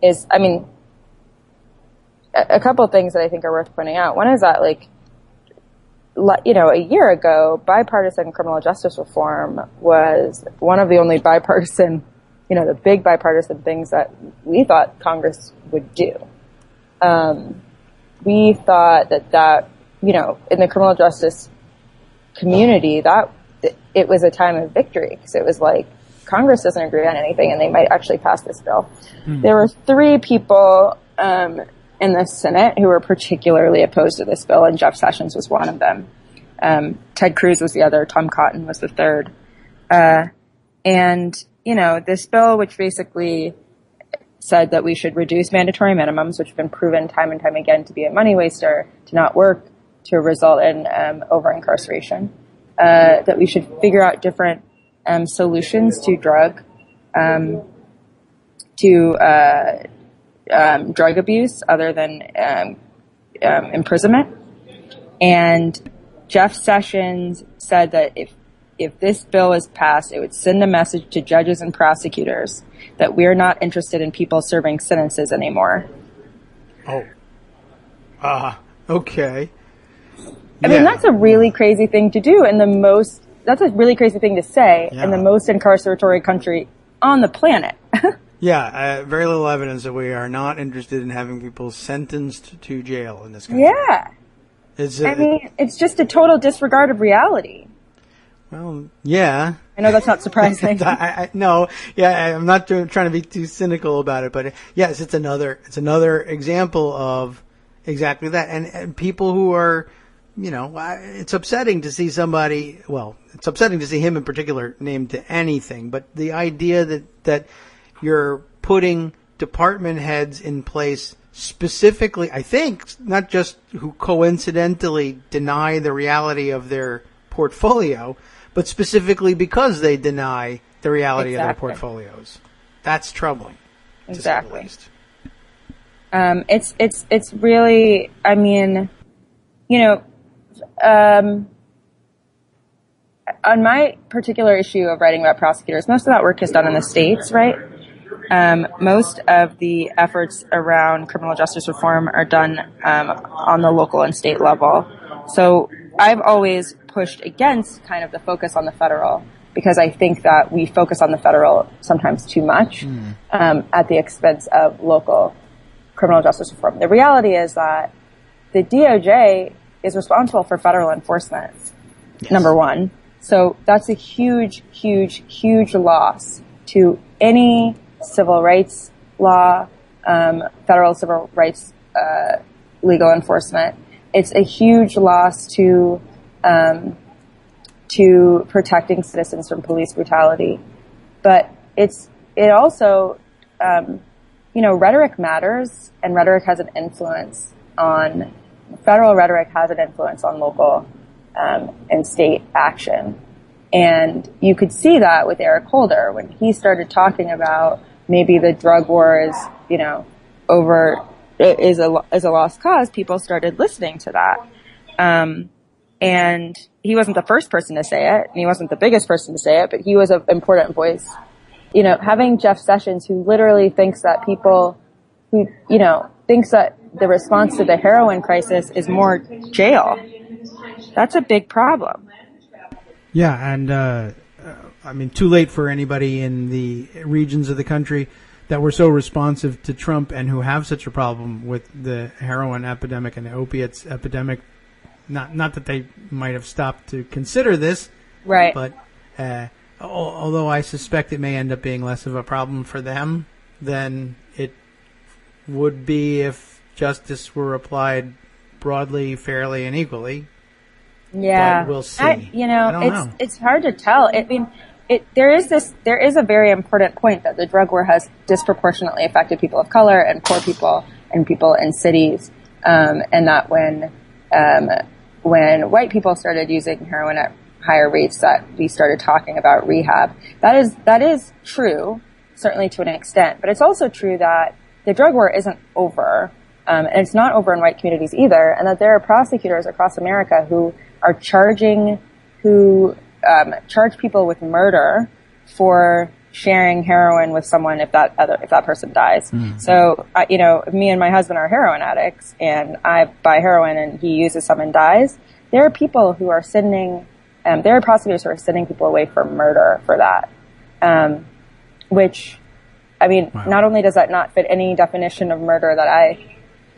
Speaker 6: is, I mean, a couple of things that I think are worth pointing out. One is that, a year ago, bipartisan criminal justice reform was one of the only bipartisan, the big bipartisan things that we thought Congress would do. We thought that, in the criminal justice community, that it was a time of victory because it was like Congress doesn't agree on anything and they might actually pass this bill. There were 3 people in the Senate who were particularly opposed to this bill, and Jeff Sessions was one of them. Ted Cruz was the other. Tom Cotton was the third. This bill, which basically said that we should reduce mandatory minimums, which have been proven time and time again to be a money waster, to not work, to result in over-incarceration, that we should figure out different solutions to drug abuse other than imprisonment. And Jeff Sessions said that if this bill is passed, it would send a message to judges and prosecutors that we're not interested in people serving sentences anymore.
Speaker 3: Okay.
Speaker 6: I mean, that's a really crazy thing to do, and that's a really crazy thing to say in the most incarceratory country on the planet.
Speaker 3: Very little evidence that we are not interested in having people sentenced to jail in this country.
Speaker 6: Yeah. It's just a total disregard of reality.
Speaker 3: Well, yeah.
Speaker 6: I know that's not surprising.
Speaker 3: No, I'm not trying to be too cynical about it, but yes, it's another example of exactly that. And people who are, it's upsetting to see somebody, it's upsetting to see him in particular named to anything, but the idea that you're putting department heads in place specifically, I think, not just who coincidentally deny the reality of their portfolio, but specifically because they deny the reality of their portfolios. That's troubling.
Speaker 6: Exactly. To say the least. It's really, on my particular issue of writing about prosecutors, most of that work is done in the states, right? Most of the efforts around criminal justice reform are done on the local and state level. So I've always pushed against kind of the focus on the federal because I think that we focus on the federal sometimes too much at the expense of local criminal justice reform. The reality is that the DOJ is responsible for federal enforcement, number one. So that's a huge, huge, huge loss to any civil rights law, federal civil rights legal enforcement. It's a huge loss to protecting citizens from police brutality. But it also, rhetoric matters, and rhetoric has an influence on, federal rhetoric has an influence on local and state action. And you could see that with Eric Holder when he started talking about maybe the drug war is, is a lost cause. People started listening to that. And he wasn't the first person to say it, and he wasn't the biggest person to say it, but he was an important voice. Having Jeff Sessions, who literally thinks that thinks that the response to the heroin crisis is more jail. That's a big problem.
Speaker 3: Yeah, and too late for anybody in the regions of the country that were so responsive to Trump and who have such a problem with the heroin epidemic and the opiates epidemic. Not that they might have stopped to consider this,
Speaker 6: right?
Speaker 3: But although I suspect it may end up being less of a problem for them than it would be if justice were applied broadly, fairly, and equally.
Speaker 6: Yeah,
Speaker 3: but we'll see.
Speaker 6: I don't know. It's hard to tell. There is a very important point that the drug war has disproportionately affected people of color and poor people and people in cities, and that when white people started using heroin at higher rates, that we started talking about rehab. That is true, certainly to an extent, but it's also true that the drug war isn't over, and it's not over in white communities either, and that there are prosecutors across America who are charge people with murder for sharing heroin with someone if that person dies. Mm-hmm. So, me and my husband are heroin addicts, and I buy heroin and he uses some and dies. There are people who are there are prosecutors who are sending people away for murder for that. Which, wow. Not only does that not fit any definition of murder that I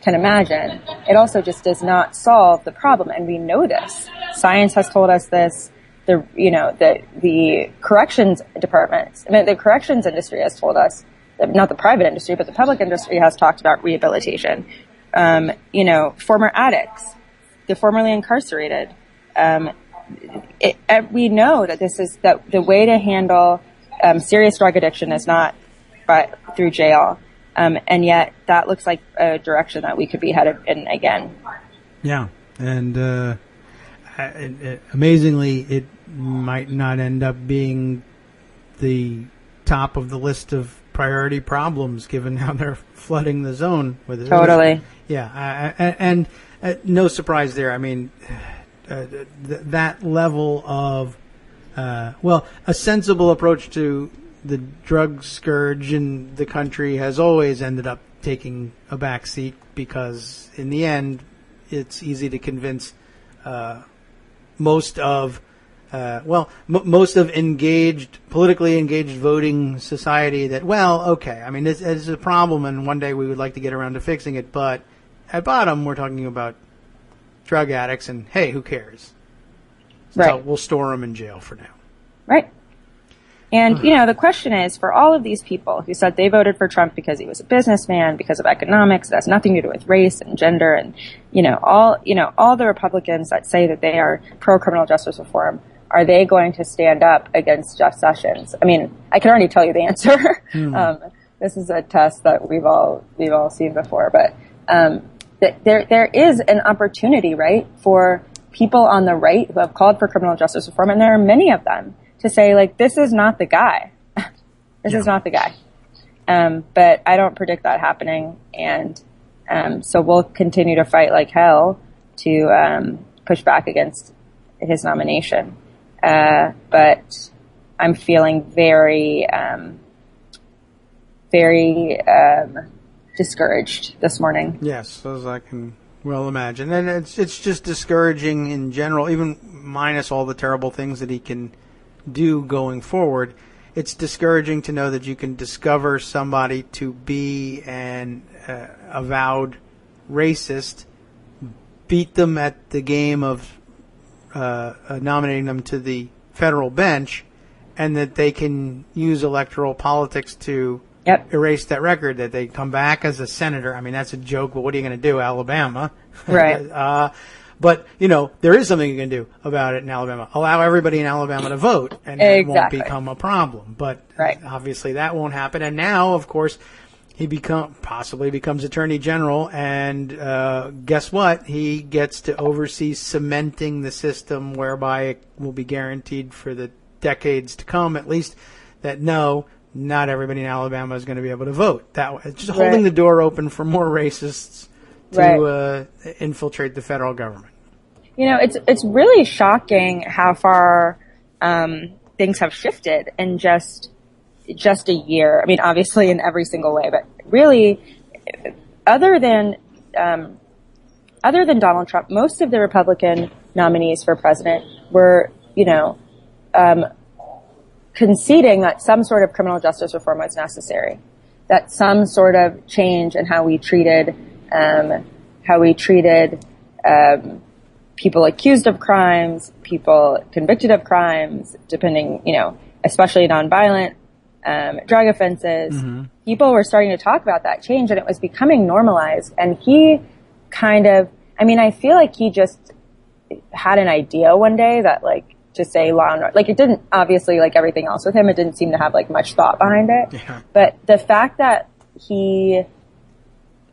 Speaker 6: can imagine, it also just does not solve the problem, and we know this. Science has told us this. The corrections departments, the corrections industry has told us, not the private industry, but the public industry has talked about rehabilitation. Former addicts, the formerly incarcerated. We know that the way to handle serious drug addiction is not through jail. And yet that looks like a direction that we could be headed in again. Yeah. And amazingly, it might not end up being the top of the list of priority problems, given how they're flooding the zone with it. Totally.
Speaker 3: Yeah, and no surprise there. That level of a sensible approach to the drug scourge in the country has always ended up taking a back seat, because in the end, it's easy to convince most of politically engaged voting society that, this is a problem, and one day we would like to get around to fixing it, but at bottom we're talking about drug addicts, and hey, who cares? So
Speaker 6: right.
Speaker 3: We'll store them in jail for now.
Speaker 6: Right. And, the question is, for all of these people who said they voted for Trump because he was a businessman, because of economics, it has nothing to do with race and gender, and, all the Republicans that say that they are pro-criminal justice reform, are they going to stand up against Jeff Sessions? I can already tell you the answer. This is a test that we've all seen before, but, there is an opportunity, right, for people on the right who have called for criminal justice reform, and there are many of them, to say, this is not the guy. This is not the guy. But I don't predict that happening. And so we'll continue to fight like hell to push back against his nomination. But I'm feeling very, very discouraged this morning.
Speaker 3: Yes, as I can well imagine. And it's just discouraging in general, even minus all the terrible things that he can do going forward. It's discouraging to know that you can discover somebody to be an avowed racist, beat them at the game of nominating them to the federal bench, and that they can use electoral politics to erase that record, that they come back as a senator. That's a joke, but what are you going to do, Alabama?
Speaker 6: Right.
Speaker 3: But, there is something you can do about it in Alabama. Allow everybody in Alabama to vote, and it won't become a problem. But obviously that won't happen. And now, of course, he possibly becomes Attorney General, and guess what? He gets to oversee cementing the system whereby it will be guaranteed for the decades to come, at least, that no, not everybody in Alabama is going to be able to vote. That way, just holding the door open for more racists to infiltrate the federal government.
Speaker 6: You know, it's really shocking how far things have shifted in just a year. I mean, obviously in every single way, but really, other than Donald Trump, most of the Republican nominees for president were, conceding that some sort of criminal justice reform was necessary, that some sort of change in how we treated people accused of crimes, people convicted of crimes, depending, especially nonviolent drug offenses. Mm-hmm. People were starting to talk about that change, and it was becoming normalized. And he I feel like he just had an idea one day that, to say law and order, it didn't, obviously, like everything else with him, it didn't seem to have, much thought behind it. Yeah. But the fact that he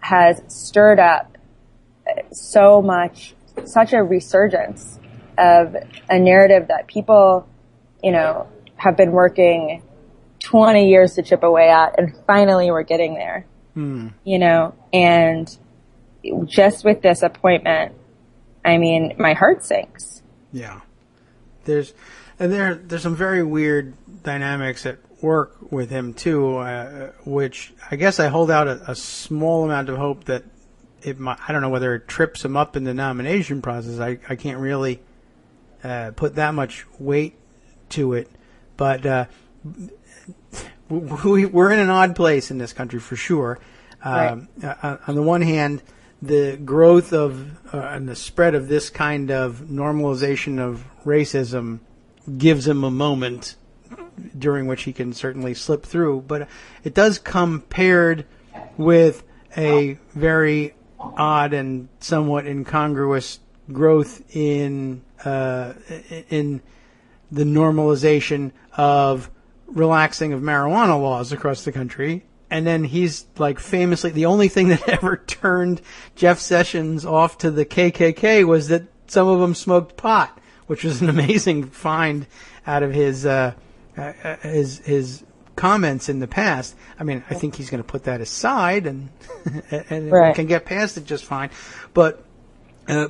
Speaker 6: has stirred up such a resurgence of a narrative that people, have been working 20 years to chip away at, and finally we're getting there. And just with this appointment, my heart sinks.
Speaker 3: Yeah. There's some very weird dynamics at work with him too, which I guess I hold out a small amount of hope that it might, I don't know whether it trips him up in the nomination process. I can't really put that much weight to it, but we're in an odd place in this country for sure. On the one hand, the growth of and the spread of this kind of normalization of racism gives him a moment during which he can certainly slip through, but it does come paired with a very odd and somewhat incongruous growth in the normalization of relaxing of marijuana laws across the country. And then he's famously, the only thing that ever turned Jeff Sessions off to the KKK was that some of them smoked pot, which was an amazing find out of his comments in the past. I think he's going to put that aside and can get past it just fine. But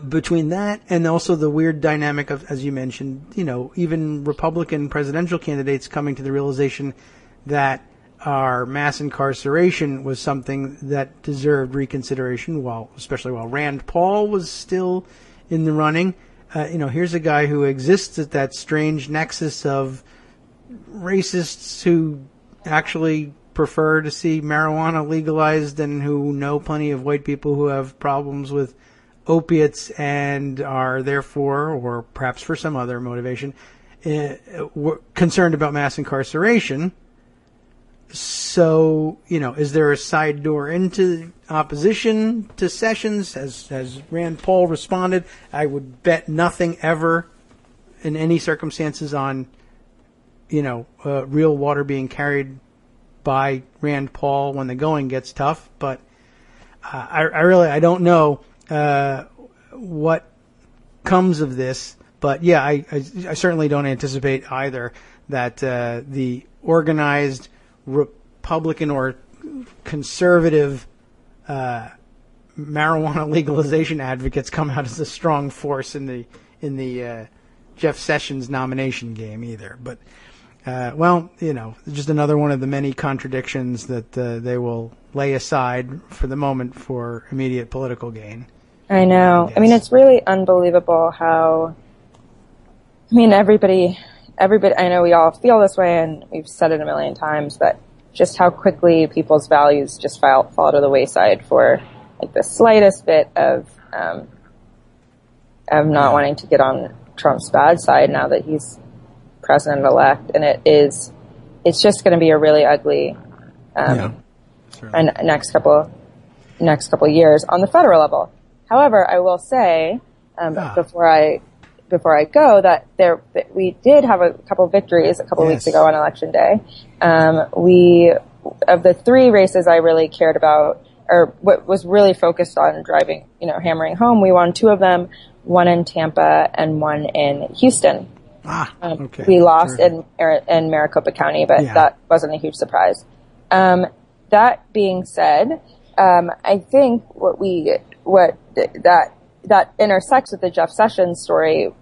Speaker 3: between that and also the weird dynamic of, as you mentioned, even Republican presidential candidates coming to the realization that our mass incarceration was something that deserved reconsideration, especially while Rand Paul was still in the running. Here's a guy who exists at that strange nexus of racists who actually prefer to see marijuana legalized and who know plenty of white people who have problems with opiates and are therefore, or perhaps for some other motivation, concerned about mass incarceration. So, is there a side door into opposition to Sessions? Has Rand Paul responded? I would bet nothing ever in any circumstances on, real water being carried by Rand Paul when the going gets tough. But I don't know what comes of this. But yeah, I certainly don't anticipate either that the organized Republican or conservative marijuana legalization advocates come out as a strong force in the Jeff Sessions nomination game either. But just another one of the many contradictions that they will lay aside for the moment for immediate political gain.
Speaker 6: I know. It's really unbelievable how. Everybody, I know we all feel this way, and we've said it a million times, but just how quickly people's values just fall to the wayside for the slightest bit of not wanting to get on Trump's bad side now that he's president-elect, and it's just going to be a really ugly next couple years on the federal level. However, I will say before I go that we did have a couple of victories a couple weeks ago on Election Day. Of the three races I really cared about, or what was really focused on hammering home, we won two of them, one in Tampa and one in Houston.
Speaker 3: Okay.
Speaker 6: We lost in Maricopa County, but that wasn't a huge surprise. That being said, I think that intersects with the Jeff Sessions story,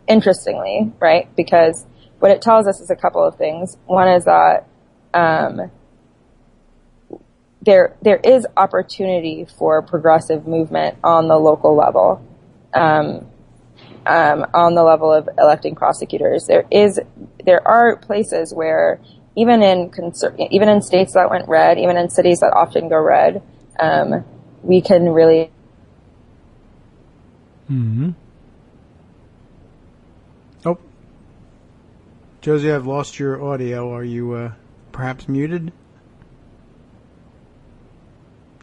Speaker 6: interestingly, right? Because what it tells us is a couple of things. One is that there is opportunity for progressive movement on the local level, on the level of electing prosecutors. There are places where even in states that went red, even in cities that often go red, we can really.
Speaker 3: Mm-hmm. Oh, Josie, I've lost your audio. Are you perhaps muted?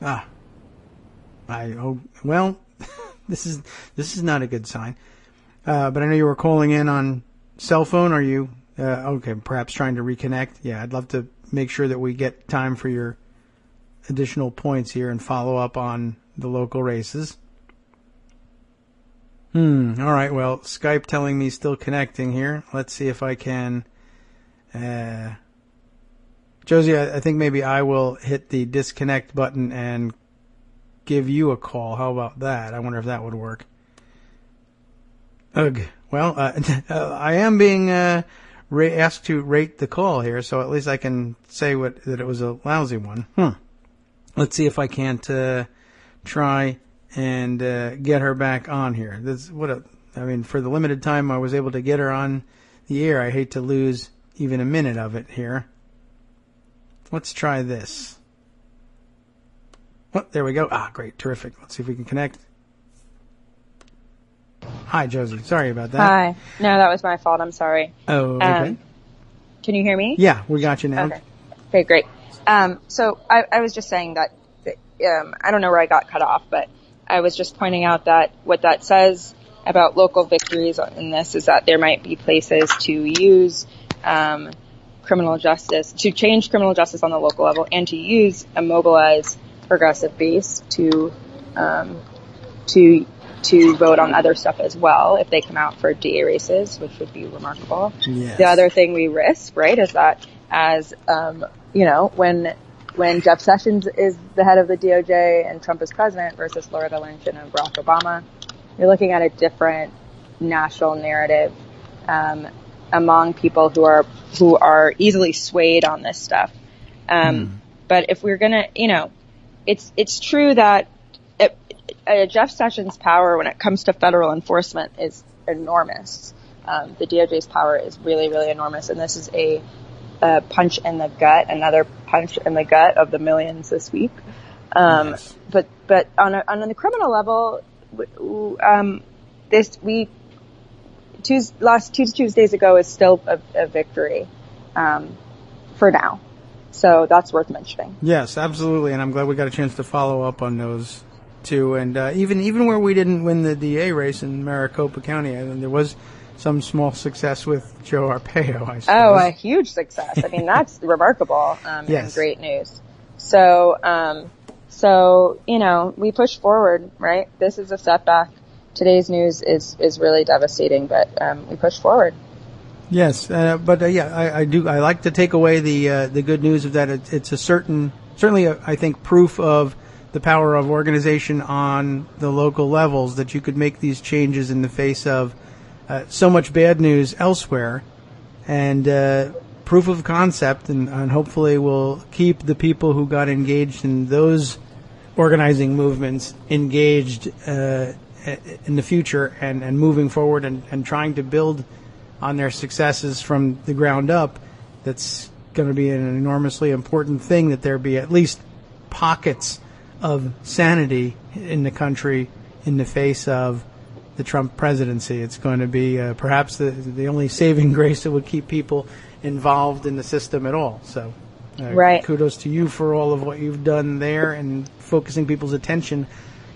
Speaker 3: Well, this is not a good sign. But I know you were calling in on cell phone. Are you okay? Perhaps trying to reconnect. Yeah, I'd love to make sure that we get time for your additional points here and follow up on the local races. All right. Well, Skype telling me still connecting here. Let's see if I can. Josie, I think maybe I will hit the disconnect button and give you a call. How about that? I wonder if that would work. Ugh. Well, I am being asked to rate the call here, so at least I can say that it was a lousy one. Let's see if I can't try and get her back on here. For the limited time I was able to get her on the air, I hate to lose even a minute of it here. Let's try this. Oh, there we go. Great. Terrific. Let's see if we can connect. Hi, Josie. Sorry about that.
Speaker 6: Hi. No, that was my fault. I'm sorry.
Speaker 3: Oh, okay.
Speaker 6: Can you hear me?
Speaker 3: Yeah, we got you now.
Speaker 6: Okay, great. So I was just saying that, I don't know where I got cut off, but I was just pointing out that what that says about local victories in this is that there might be places to use criminal justice, to change criminal justice on the local level, and to use a mobilized progressive base to vote on other stuff as well if they come out for DA races, which would be remarkable.
Speaker 3: Yes.
Speaker 6: The other thing we risk, right, is that as when Jeff Sessions is the head of the DOJ and Trump is president versus Loretta Lynch and Barack Obama, you're looking at a different national narrative among people who are easily swayed on this stuff. But if we're gonna, it's true that Jeff Sessions' power when it comes to federal enforcement is enormous. The DOJ's power is really, really enormous, and this is a punch in the gut, another punch in the gut of the millions this week.
Speaker 3: Yes.
Speaker 6: But on the criminal level, last two Tuesdays ago is still a victory for now. So that's worth mentioning.
Speaker 3: Yes, absolutely, and I'm glad we got a chance to follow up on those two. And even where we didn't win the DA race in Maricopa County, I mean, there was some small success with Joe Arpaio, I suppose.
Speaker 6: Oh, a huge success. I mean, that's remarkable
Speaker 3: yes.
Speaker 6: and great news. So, we push forward, right? This is a setback. Today's news is really devastating, but we push forward.
Speaker 3: Yes, I like to take away the good news of that. It's certainly I think proof of the power of organization on the local levels, that you could make these changes in the face of so much bad news elsewhere, and proof of concept, and hopefully will keep the people who got engaged in those organizing movements engaged in the future and moving forward and trying to build on their successes from the ground up. That's going to be an enormously important thing, that there be at least pockets of sanity in the country in the face of the Trump presidency. It's going to be perhaps the only saving grace that would keep people involved in the system at all. So
Speaker 6: right.
Speaker 3: Kudos to you for all of what you've done there and focusing people's attention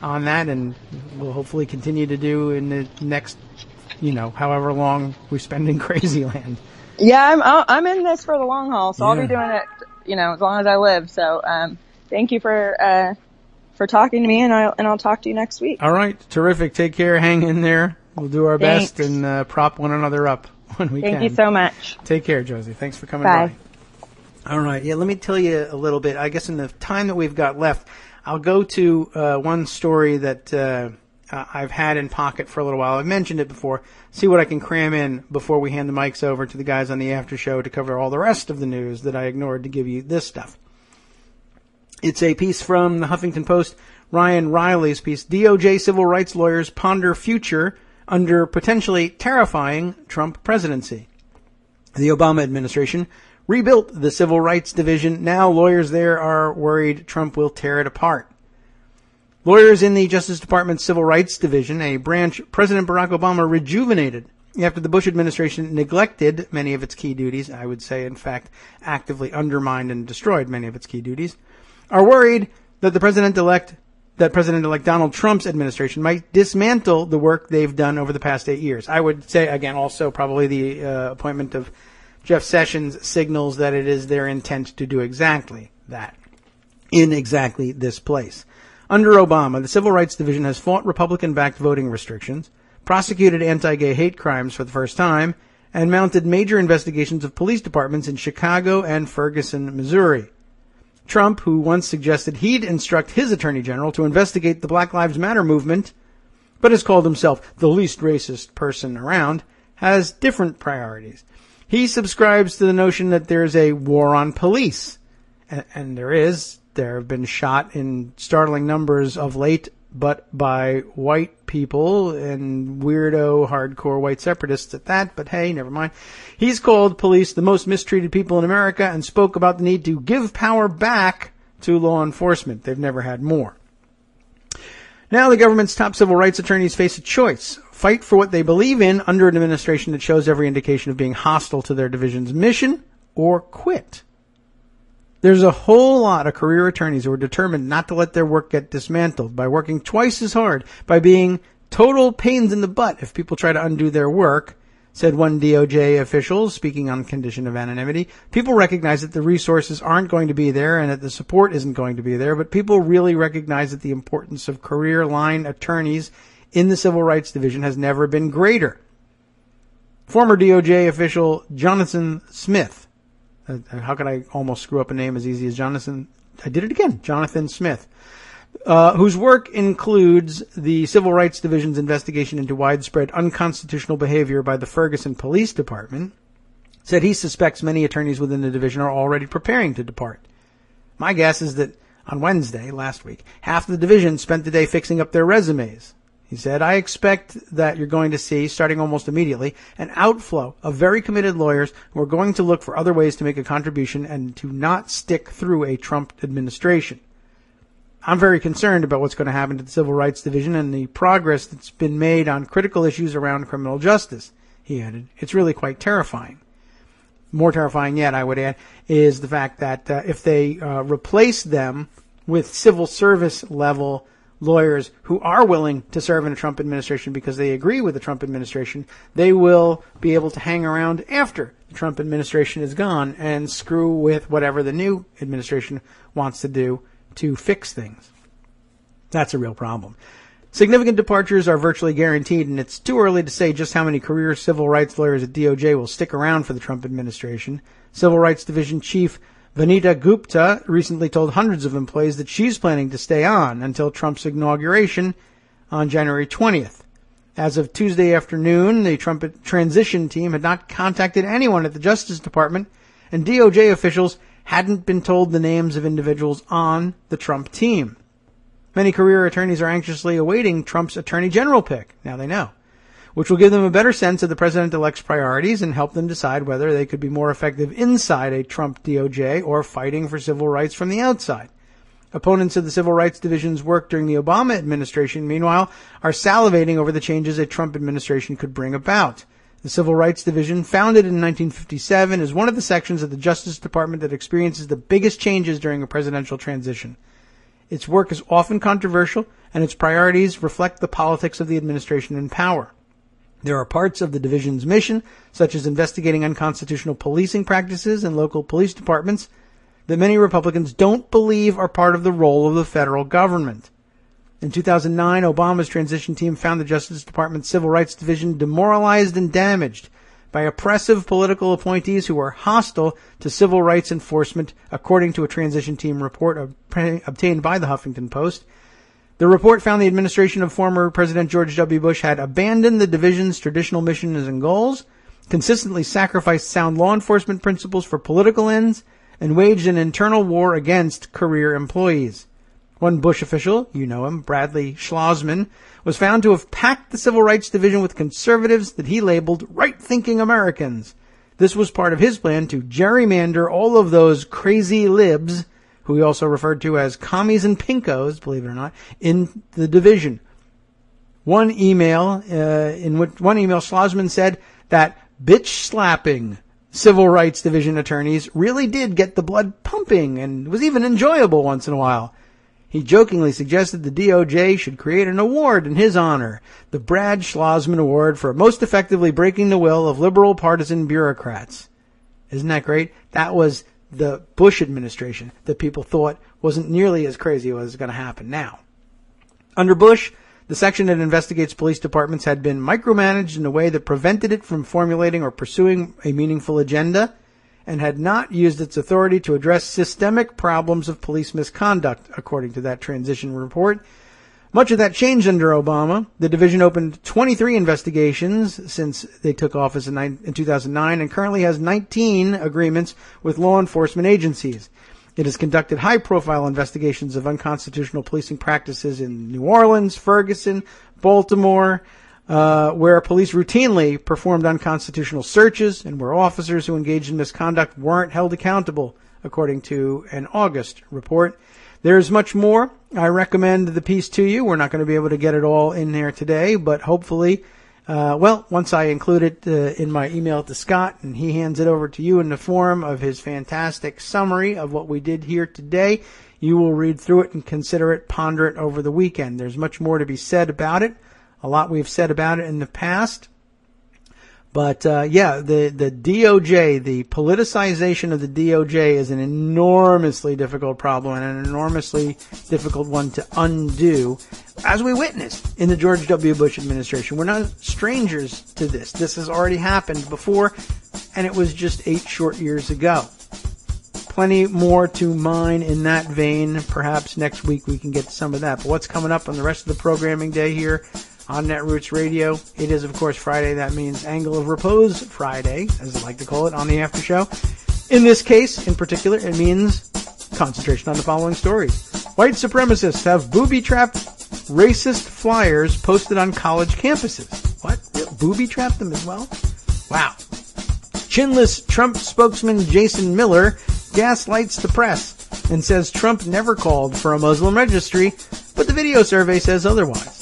Speaker 3: on that, and we'll hopefully continue to do in the next, however long we spend in crazy land.
Speaker 6: Yeah, I'm in this for the long haul, so
Speaker 3: Yeah.
Speaker 6: I'll be doing it, as long as I live. So, thank you for talking to me, and I'll talk to you next week.
Speaker 3: All right, terrific. Take care. Hang in there. We'll do our
Speaker 6: Thanks.
Speaker 3: best and prop one another up. when we can.
Speaker 6: Thank you so much.
Speaker 3: Take care, Josie. Thanks for coming
Speaker 6: Bye.
Speaker 3: by. All right. Yeah, let me tell you a little bit. I guess in the time that we've got left, I'll go to one story that I've had in pocket for a little while. I've mentioned it before. See what I can cram in before we hand the mics over to the guys on the after show to cover all the rest of the news that I ignored to give you this stuff. It's a piece from the Huffington Post, Ryan Riley's piece, DOJ civil rights lawyers ponder future under potentially terrifying Trump presidency. The Obama administration rebuilt the Civil Rights Division. Now lawyers there are worried Trump will tear it apart. Lawyers in the Justice Department's Civil Rights Division, a branch President Barack Obama rejuvenated after the Bush administration neglected many of its key duties, I would say, in fact, actively undermined and destroyed many of its key duties, are worried that President-elect Donald Trump's administration might dismantle the work they've done over the past 8 years. I would say, again, also probably the appointment of Jeff Sessions signals that it is their intent to do exactly that in exactly this place. Under Obama, the Civil Rights Division has fought Republican-backed voting restrictions, prosecuted anti-gay hate crimes for the first time, and mounted major investigations of police departments in Chicago and Ferguson, Missouri. Trump, who once suggested he'd instruct his attorney general to investigate the Black Lives Matter movement, but has called himself the least racist person around, has different priorities. He subscribes to the notion that there's a war on police. And there is. There have been shot in startling numbers of late, but by white people and weirdo, hardcore white separatists at that. But hey, never mind. He's called police the most mistreated people in America and spoke about the need to give power back to law enforcement. They've never had more. Now the government's top civil rights attorneys face a choice. Fight for what they believe in under an administration that shows every indication of being hostile to their division's mission, or quit. There's a whole lot of career attorneys who are determined not to let their work get dismantled by working twice as hard, by being total pains in the butt if people try to undo their work, said one DOJ official, speaking on condition of anonymity. People recognize that the resources aren't going to be there and that the support isn't going to be there, but people really recognize that the importance of career line attorneys in the Civil Rights Division has never been greater. Former DOJ official Jonathan Smith, how could I almost screw up a name as easy as Jonathan? I did it again. Jonathan Smith, whose work includes the Civil Rights Division's investigation into widespread unconstitutional behavior by the Ferguson Police Department, said he suspects many attorneys within the division are already preparing to depart. My guess is that on Wednesday, last week, half the division spent the day fixing up their resumes. He said, I expect that you're going to see, starting almost immediately, an outflow of very committed lawyers who are going to look for other ways to make a contribution and to not stick through a Trump administration. I'm very concerned about what's going to happen to the Civil Rights Division and the progress that's been made on critical issues around criminal justice, he added. It's really quite terrifying. More terrifying yet, I would add, is the fact that if they replace them with civil service level lawyers who are willing to serve in a Trump administration because they agree with the Trump administration, they will be able to hang around after the Trump administration is gone and screw with whatever the new administration wants to do to fix things. That's a real problem. Significant departures are virtually guaranteed, and it's too early to say just how many career civil rights lawyers at DOJ will stick around for the Trump administration. Civil Rights Division Chief Vanita Gupta recently told hundreds of employees that she's planning to stay on until Trump's inauguration on January 20th. As of Tuesday afternoon, the Trump transition team had not contacted anyone at the Justice Department, and DOJ officials hadn't been told the names of individuals on the Trump team. Many career attorneys are anxiously awaiting Trump's attorney general pick. Now they know, which will give them a better sense of the president-elect's priorities and help them decide whether they could be more effective inside a Trump DOJ or fighting for civil rights from the outside. Opponents of the Civil Rights Division's work during the Obama administration, meanwhile, are salivating over the changes a Trump administration could bring about. The Civil Rights Division, founded in 1957, is one of the sections of the Justice Department that experiences the biggest changes during a presidential transition. Its work is often controversial, and its priorities reflect the politics of the administration in power. There are parts of the division's mission, such as investigating unconstitutional policing practices in local police departments, that many Republicans don't believe are part of the role of the federal government. In 2009, Obama's transition team found the Justice Department's Civil Rights Division demoralized and damaged by oppressive political appointees who are hostile to civil rights enforcement, according to a transition team report obtained by the Huffington Post. The report found the administration of former President George W. Bush had abandoned the division's traditional missions and goals, consistently sacrificed sound law enforcement principles for political ends, and waged an internal war against career employees. One Bush official, you know him, Bradley Schlossman, was found to have packed the Civil Rights Division with conservatives that he labeled right-thinking Americans. This was part of his plan to gerrymander all of those crazy libs, who he also referred to as commies and pinkos, believe it or not, in the division. One email Schlossman said that bitch-slapping Civil Rights Division attorneys really did get the blood pumping and was even enjoyable once in a while. He jokingly suggested the DOJ should create an award in his honor, the Brad Schlossman Award for most effectively breaking the will of liberal partisan bureaucrats. Isn't that great? That was the Bush administration that people thought wasn't nearly as crazy as was going to happen now. Under Bush, the section that investigates police departments had been micromanaged in a way that prevented it from formulating or pursuing a meaningful agenda, and had not used its authority to address systemic problems of police misconduct, according to that transition report. Much of that changed under Obama. The division opened 23 investigations since they took office in 2009 and currently has 19 agreements with law enforcement agencies. It has conducted high-profile investigations of unconstitutional policing practices in New Orleans, Ferguson, Baltimore, where police routinely performed unconstitutional searches and where officers who engaged in misconduct weren't held accountable, according to an August report. There's much more. I recommend the piece to you. We're not going to be able to get it all in there today, but hopefully, once I include it in my email to Scott and he hands it over to you in the form of his fantastic summary of what we did here today, you will read through it and consider it, ponder it over the weekend. There's much more to be said about it. A lot we've said about it in the past. But, the DOJ, the politicization of the DOJ is an enormously difficult problem and an enormously difficult one to undo, as we witnessed in the George W. Bush administration. We're not strangers to this. This has already happened before, and it was just 8 short years ago. Plenty more to mine in that vein. Perhaps next week we can get to some of that. But what's coming up on the rest of the programming day here on Netroots Radio? It is, of course, Friday. That means Angle of Repose Friday, as I like to call it, on the after show. In this case, in particular, it means concentration on the following stories. White supremacists have booby-trapped racist flyers posted on college campuses. What? Booby-trapped them as well? Wow. Chinless Trump spokesman Jason Miller gaslights the press and says Trump never called for a Muslim registry, but the video survey says otherwise.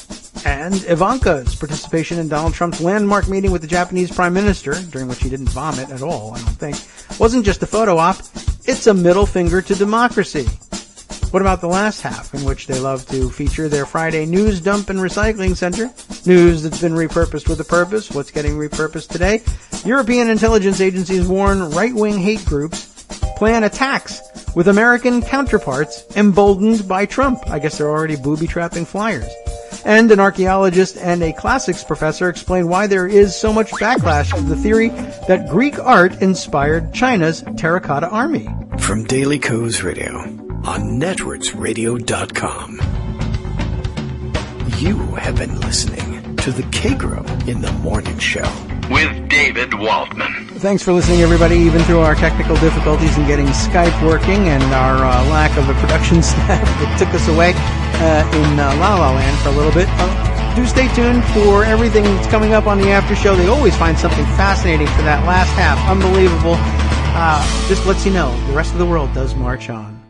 Speaker 3: And Ivanka's participation in Donald Trump's landmark meeting with the Japanese Prime Minister, during which he didn't vomit at all, I don't think, wasn't just a photo op, it's a middle finger to democracy. What about the last half, in which they love to feature their Friday news dump and recycling center? News that's been repurposed with a purpose. What's getting repurposed today? European intelligence agencies warn right-wing hate groups plan attacks with American counterparts emboldened by Trump. I guess they're already booby-trapping flyers. And an archaeologist and a classics professor explain why there is so much backlash to the theory that Greek art inspired China's terracotta army.
Speaker 1: From Daily Kos Radio on netrootsradio.com. You have been listening to the Kagro in the Morning Show
Speaker 2: with David Waldman.
Speaker 3: Thanks for listening, everybody, even through our technical difficulties in getting Skype working and our lack of a production staff that took us away in La La Land for a little bit. Do stay tuned for everything that's coming up on the after show. They always find something fascinating for that last half. Unbelievable. Just lets you know the rest of the world does march on.